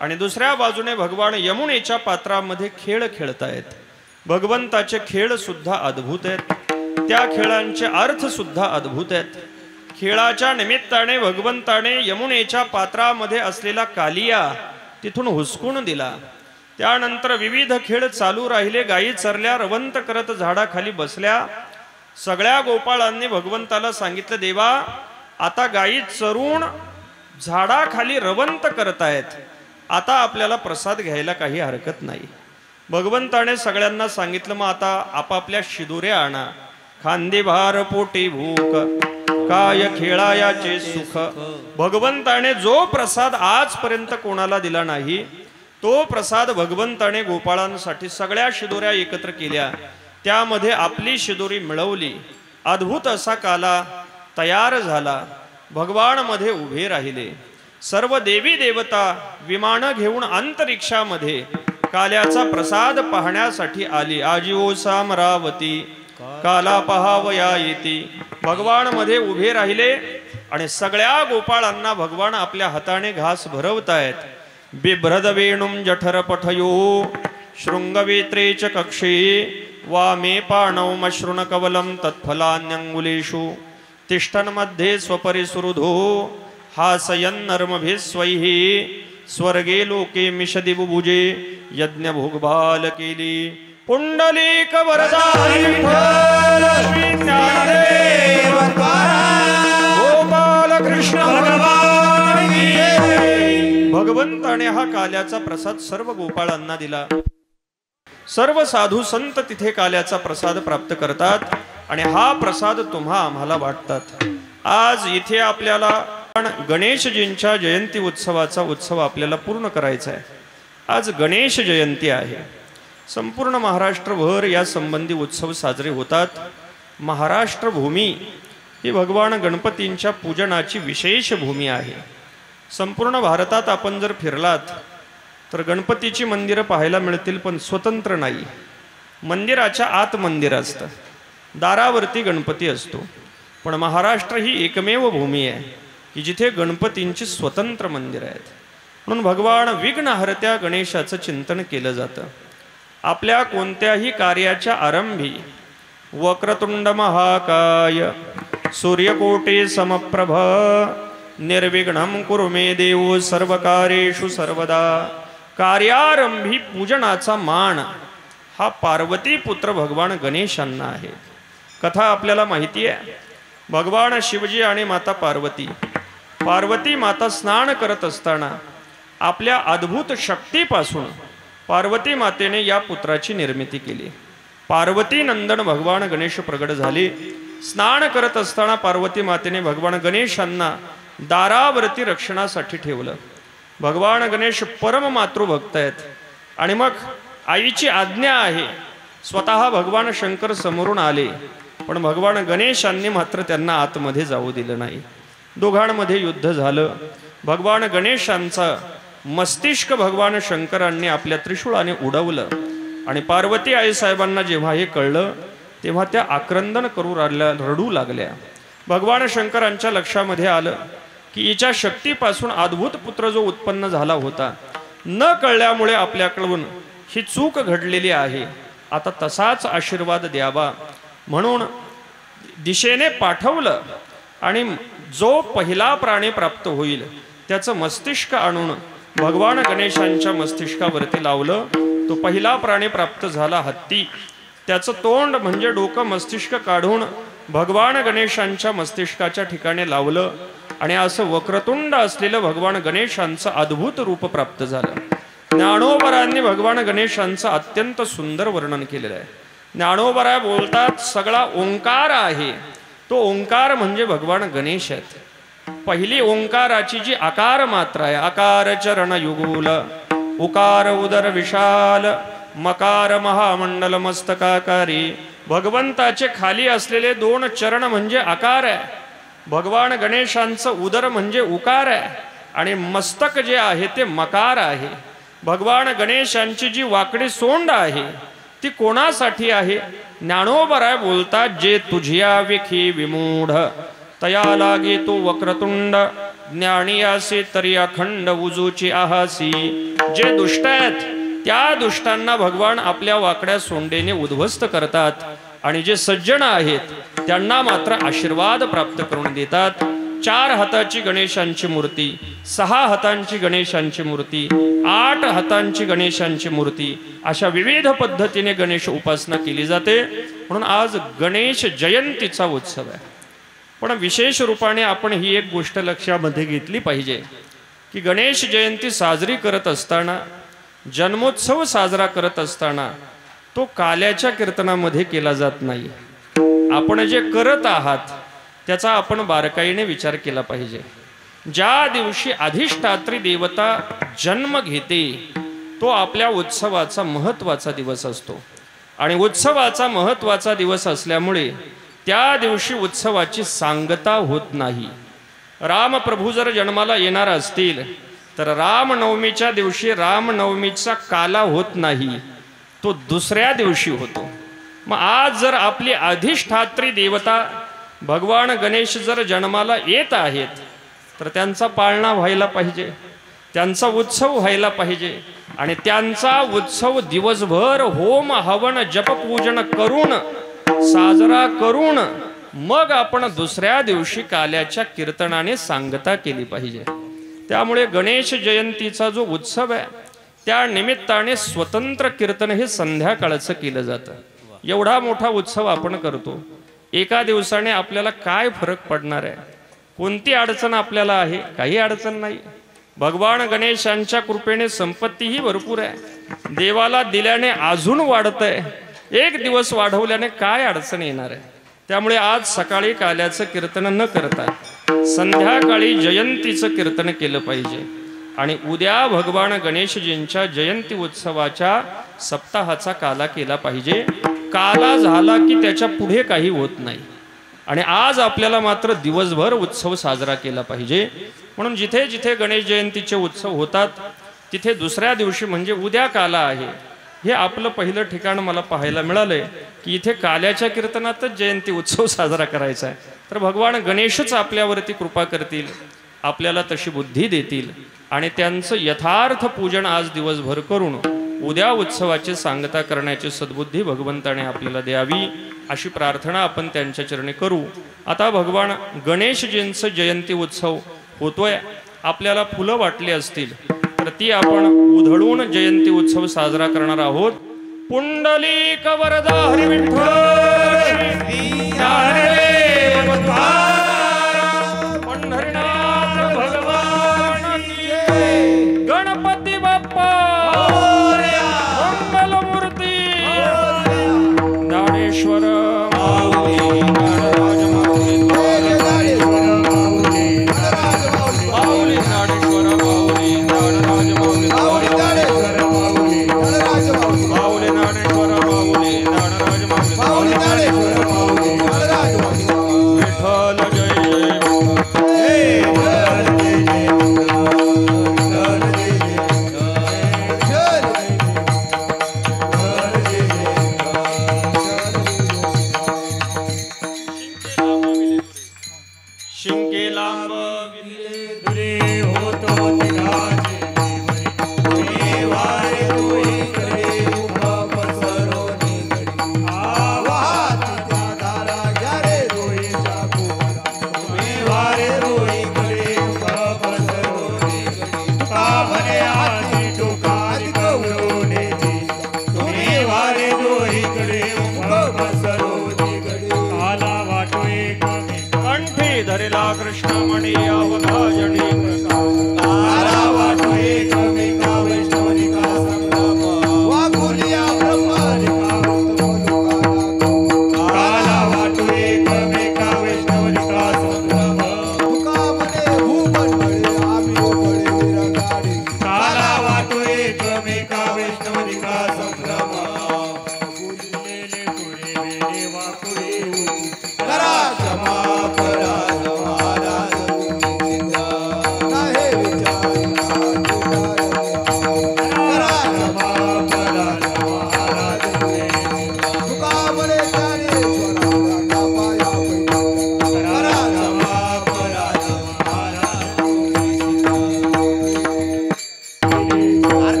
आणि दुसऱ्या बाजूने भगवान यमुनेच्या पात्रामध्ये खेळ खेळतायत. भगवंताचे खेळ सुद्धा अद्भुत आहेत, त्या खेळांचे अर्थ सुद्धा अद्भुत आहेत. खेळाच्या निमित्ताने भगवंताने यमुनेच्या पात्रामध्ये असलेला कालिया तिथून हुसकून दिला. त्यानंतर विविध खेळ चालू राहिले. गायी चरल्या, रवंत करत झाडाखाली बसल्या. सगळ्या गोपाळांनी भगवंताला सांगितलं, देवा आता गायी चरून झाडाखाली रवंत करतायत, आता आपल्याला प्रसाद घ्यायला काही हरकत नाही. भगवंताने सगळ्यांना सांगितलं, मग आता आपापल्या शिदोऱ्या आणा. खांदे भार पोटी भूक, काय खेळायाचे सुख. भगवंताने जो प्रसाद आजपर्यंत कोणाला दिला नाही, तो प्रसाद भगवंताने गोपाळांसाठी सगळ्या शिदोऱ्या एकत्र केल्या, त्यामध्ये आपली शिदोरी मिळवली. अद्भुत असा काला तयार झाला. भगवान मध्ये उभे राहिले. सर्व देवी देवता विमानं घेऊन अंतरिक्षामध्ये काल्याचा प्रसाद पाहण्यासाठी आली. आजीओ सामरावती काला पहावया येती. भगवान मध्ये उभे राहिले आणि सगळ्या गोपाळांना भगवान आपल्या हाताने घास भरवतायत. बिभ्रद वेणुम जठर पठयो शृंगवेत्रे च कक्षे वामे पाणौ मश्रुन कवलम तत्फलान्यंगुलेषु तिष्ठन् मध्ये स्वपरिसुरुधो हासयन्नर्मभिस्वैः स्वर्गे लोके मिषदि बुभुजे यज्ञ भोगभाल केली. पुंडलीक वरदारी विठ्ठल श्री ज्ञानदेव गोपाल कृष्ण भगवान की जय. भगवंताने हा काल्याचा प्रसाद सर्व गोपाळांना दिला. सर्व साधू संत तिथे काल्याचा प्रसाद प्राप्त करतात आणि हा प्रसाद तुम्हा आम्हाला वाटतात. आज इथे आपल्याला गणेशजींच्या जयंती उत्सवाचा उत्सव आपल्याला पूर्ण करायचा आहे. आज गणेश जयंती आहे. संपूर्ण महाराष्ट्रभर या संबंधी उत्सव साजरे होतात. महाराष्ट्र भूमी ही भगवान गणपतींच्या पूजनाची विशेष भूमी आहे. संपूर्ण भारतात आपण जर फिरलात तर गणपतीची मंदिरं पाहायला मिळतील, पण स्वतंत्र नाही. मंदिराच्या आत मंदिर असतं, दारावरती गणपती असतो. पण महाराष्ट्र ही एकमेव भूमी आहे की जिथे गणपतींची स्वतंत्र मंदिर आहेत. म्हणून भगवान विघ्नहर्त्या गणेशाचं चिंतन केलं जातं. आपल्या कोणत्याही कार्याच्या आरंभी वक्रतुंड महाकाय सूर्यकोटी समप्रभ निर्विघ्नं कुरु मे देव सर्वकार्येषु सर्वदा. कार्यारंभी पूजनाचा मान हा पार्वती पुत्र भगवान गणेशांना आहे. कथा आपल्याला माहिती आहे. भगवान शिवजी आणि माता पार्वती, पार्वती माता स्नान करत असताना आपल्या अद्भुत शक्तीपासून पार्वती मातेने या पुत्राची निर्मिती केली. पार्वती नंदन भगवान गणेश प्रगट झाले. स्नान करत असताना पार्वती मातेने भगवान गणेशांना दारावरती रक्षणासाठी ठेवलं. भगवान गणेश परम मातृभक्त आहेत आणि मग आईची आज्ञा आहे. स्वतः भगवान शंकर समोरून आले, पण भगवान गणेशांनी मात्र त्यांना आतमध्ये जाऊ दिलं नाही. दोघांमध्ये युद्ध झालं. भगवान गणेशांचा मस्तिष्क भगवान शंकरांनी आपल्या त्रिशूळाने उडवलं आणि पार्वती आई साहेबांना जेव्हा हे कळलं तेव्हा त्या आक्रंदन करू लागल्या, रडू लागल्या. भगवान शंकरांच्या लक्षामध्ये आलं की हिच्या शक्तीपासून अद्भुत पुत्र जो उत्पन्न झाला होता, न कळल्यामुळे आपल्याकडून ही चूक घडलेली आहे. आता तसाच आशीर्वाद द्यावा म्हणून दिशेने पाठवलं आणि जो पहिला प्राणी प्राप्त होईल त्याचं मस्तिष्क आणून भगवान गणेशांच्या मस्तिष्कावरती लावलं. तो पहिला प्राणी प्राप्त झाला हत्ती. त्याचं तोंड म्हणजे डोकं मस्तिष्क काढून भगवान गणेशांच्या मस्तिष्काच्या ठिकाणी लावलं आणि असं वक्रतुंड असलेलं भगवान गणेशांचं अद्भुत रूप प्राप्त झालं. ज्ञानोबरांनी भगवान गणेशांचं अत्यंत सुंदर वर्णन केलेलं आहे. ज्ञानोबरा बोलतात सगळा ओंकार आहे, तो ओंकार म्हणजे भगवान गणेश आहेत. पहिली ओंकाराची जी आकार मात्रा आहे, आकार चरण युगूल, उकार उदर विशाल, मकार महामंडल मस्तकाकारी. भगवंताचे खाली असलेले दोन चरण म्हणजे आकार आहे. भगवान गणेशांचं उदर म्हणजे उकार आहे आणि मस्तक जे आहे ते मकार आहे. भगवान गणेशांची जी वाकडी सोंड आहे ती कोणासाठी आहे? ज्ञानोबराय बोलतात जे तुझिया विखी विमूढ तया लागे तो वक्रतुंड, ज्ञानी असे तरी अखंड उजूची आहासी. जे दुष्ट आहेत त्या दुष्टांना भगवान आपल्या वाकड्या सोंडेने उद्ध्वस्त करतात आणि जे सज्जन आहेत त्यांना मात्र आशीर्वाद प्राप्त करून देतात. 4 हाताची गणेशांची मूर्ती, 6 हातांची गणेशांची मूर्ती, 8 हातांची गणेशांची मूर्ती, अशा विविध पद्धतीने गणेश उपासना केली जाते. म्हणून आज गणेश जयंतीचा उत्सव आहे. पण विशेष रूपाने आपण ही एक गोष्ट लक्षामध्ये घेतली पाहिजे की गणेश जयंती साजरी करत असताना, जन्मोत्सव साजरा करत असताना तो काल्याच्या कीर्तनामध्ये केला जात नाही. आपण जे करत आहात त्याचा आपण बारकाईने विचार केला पाहिजे. ज्या दिवशी अधिष्ठात्री देवता जन्म घेते तो आपल्या उत्सवाचा महत्त्वाचा दिवस असतो. आणि उत्सवाचा महत्त्वाचा दिवस असल्यामुळे त्या दिवशी उत्सवाची सांगता होत नाही. रामप्रभू जर जन्माला येणार असतील तर रामनवमीच्या दिवशी रामनवमीचा काला होत नाही, तो दुसऱ्या दिवशी होतो. मग आज जर आपली अधिष्ठात्री देवता भगवान गणेश जर जन्माला येत आहेत तर त्यांचा पाळणा व्हायला पाहिजे, त्यांचा उत्सव व्हायला पाहिजे. आणि त्यांचा उत्सव दिवसभर होम हवन जपपूजन करून साजरा करून मग आपण दुसऱ्या दिवशी काल्याच्या कीर्तनाने सांगता केली पाहिजे. त्यामुळे गणेश जयंतीचा जो उत्सव आहे त्या निमित्ताने स्वतंत्र कीर्तन हे संध्याकाळचं केलं जातं. एवढा मोठा उत्सव आपण करतो, एका दिवसाने आपल्याला काय फरक पडणार आहे? कोणती अडचण आपल्याला आहे? काही अडचण नाही. भगवान गणेशांच्या कृपेने संपत्तीही भरपूर आहे, देवाला दिल्याने अजून वाढतंय, एक दिवस वाढवल्याने काय अडचण येणार आहे? त्यामुळे आज सकाळी काल्याचं कीर्तन न करता संध्याकाळी जयंतीचं कीर्तन केलं पाहिजे. आणि उद्या भगवान गणेशजींच्या जयंती उत्सवाच्या सप्ताहाचा काला केला पाहिजे. काला झाला की त्याच्या पुढे काही होत नाही. आणि आज आपल्याला मात्र दिवसभर उत्सव साजरा केला पाहिजे. म्हणून जिथे जिथे गणेश जयंतीचे उत्सव होतात तिथे दुसऱ्या दिवशी म्हणजे उद्या काला आहे, हे आपलं पहिलं ठिकाण मला पाहायला मिळालंय की इथे काल्याच्या कीर्तनातच जयंती उत्सव साजरा करायचा आहे. तर भगवान गणेशच आपल्यावरती कृपा करतील, आपल्याला तशी बुद्धी देतील आणि त्यांचं यथार्थ पूजन आज दिवसभर करून उद्या उत्सवाची सांगता करण्याची सद्बुद्धी भगवंताने आपल्याला द्यावी अशी प्रार्थना आपण त्यांच्या चरणी करू. आता भगवान गणेशजींचं जयंती उत्सव होतोय. आपल्याला फुलं वाटली असतील तर ती आपण उधळून जयंती उत्सव साजरा करणार आहोत. पुंडलिक वरदा हरी विठ्ठल पंढरीनाथ भगवान की जय. गणपती बाप्पा मंगलमूर्ती ज्ञानेश्वर माऊली ज्ञानराज माऊली माऊली ज्ञानेश्वर माऊली ज्ञानराज माऊली माऊली ज्ञानेश्वर माऊली ज्ञानराज माऊली माऊली ज्ञानेश्वर माऊली ज्ञानराज माऊली माऊली ज्ञानेश्वर माऊली ज्ञानराज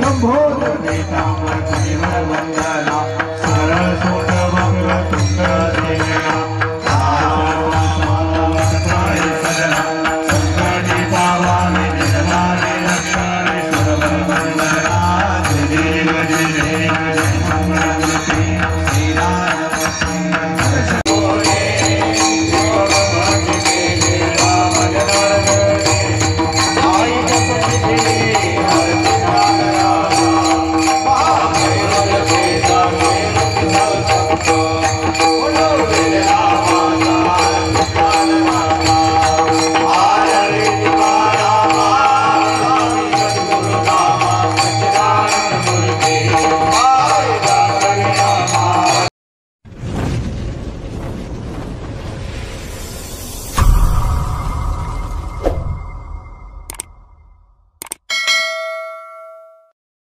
लंबोदर देता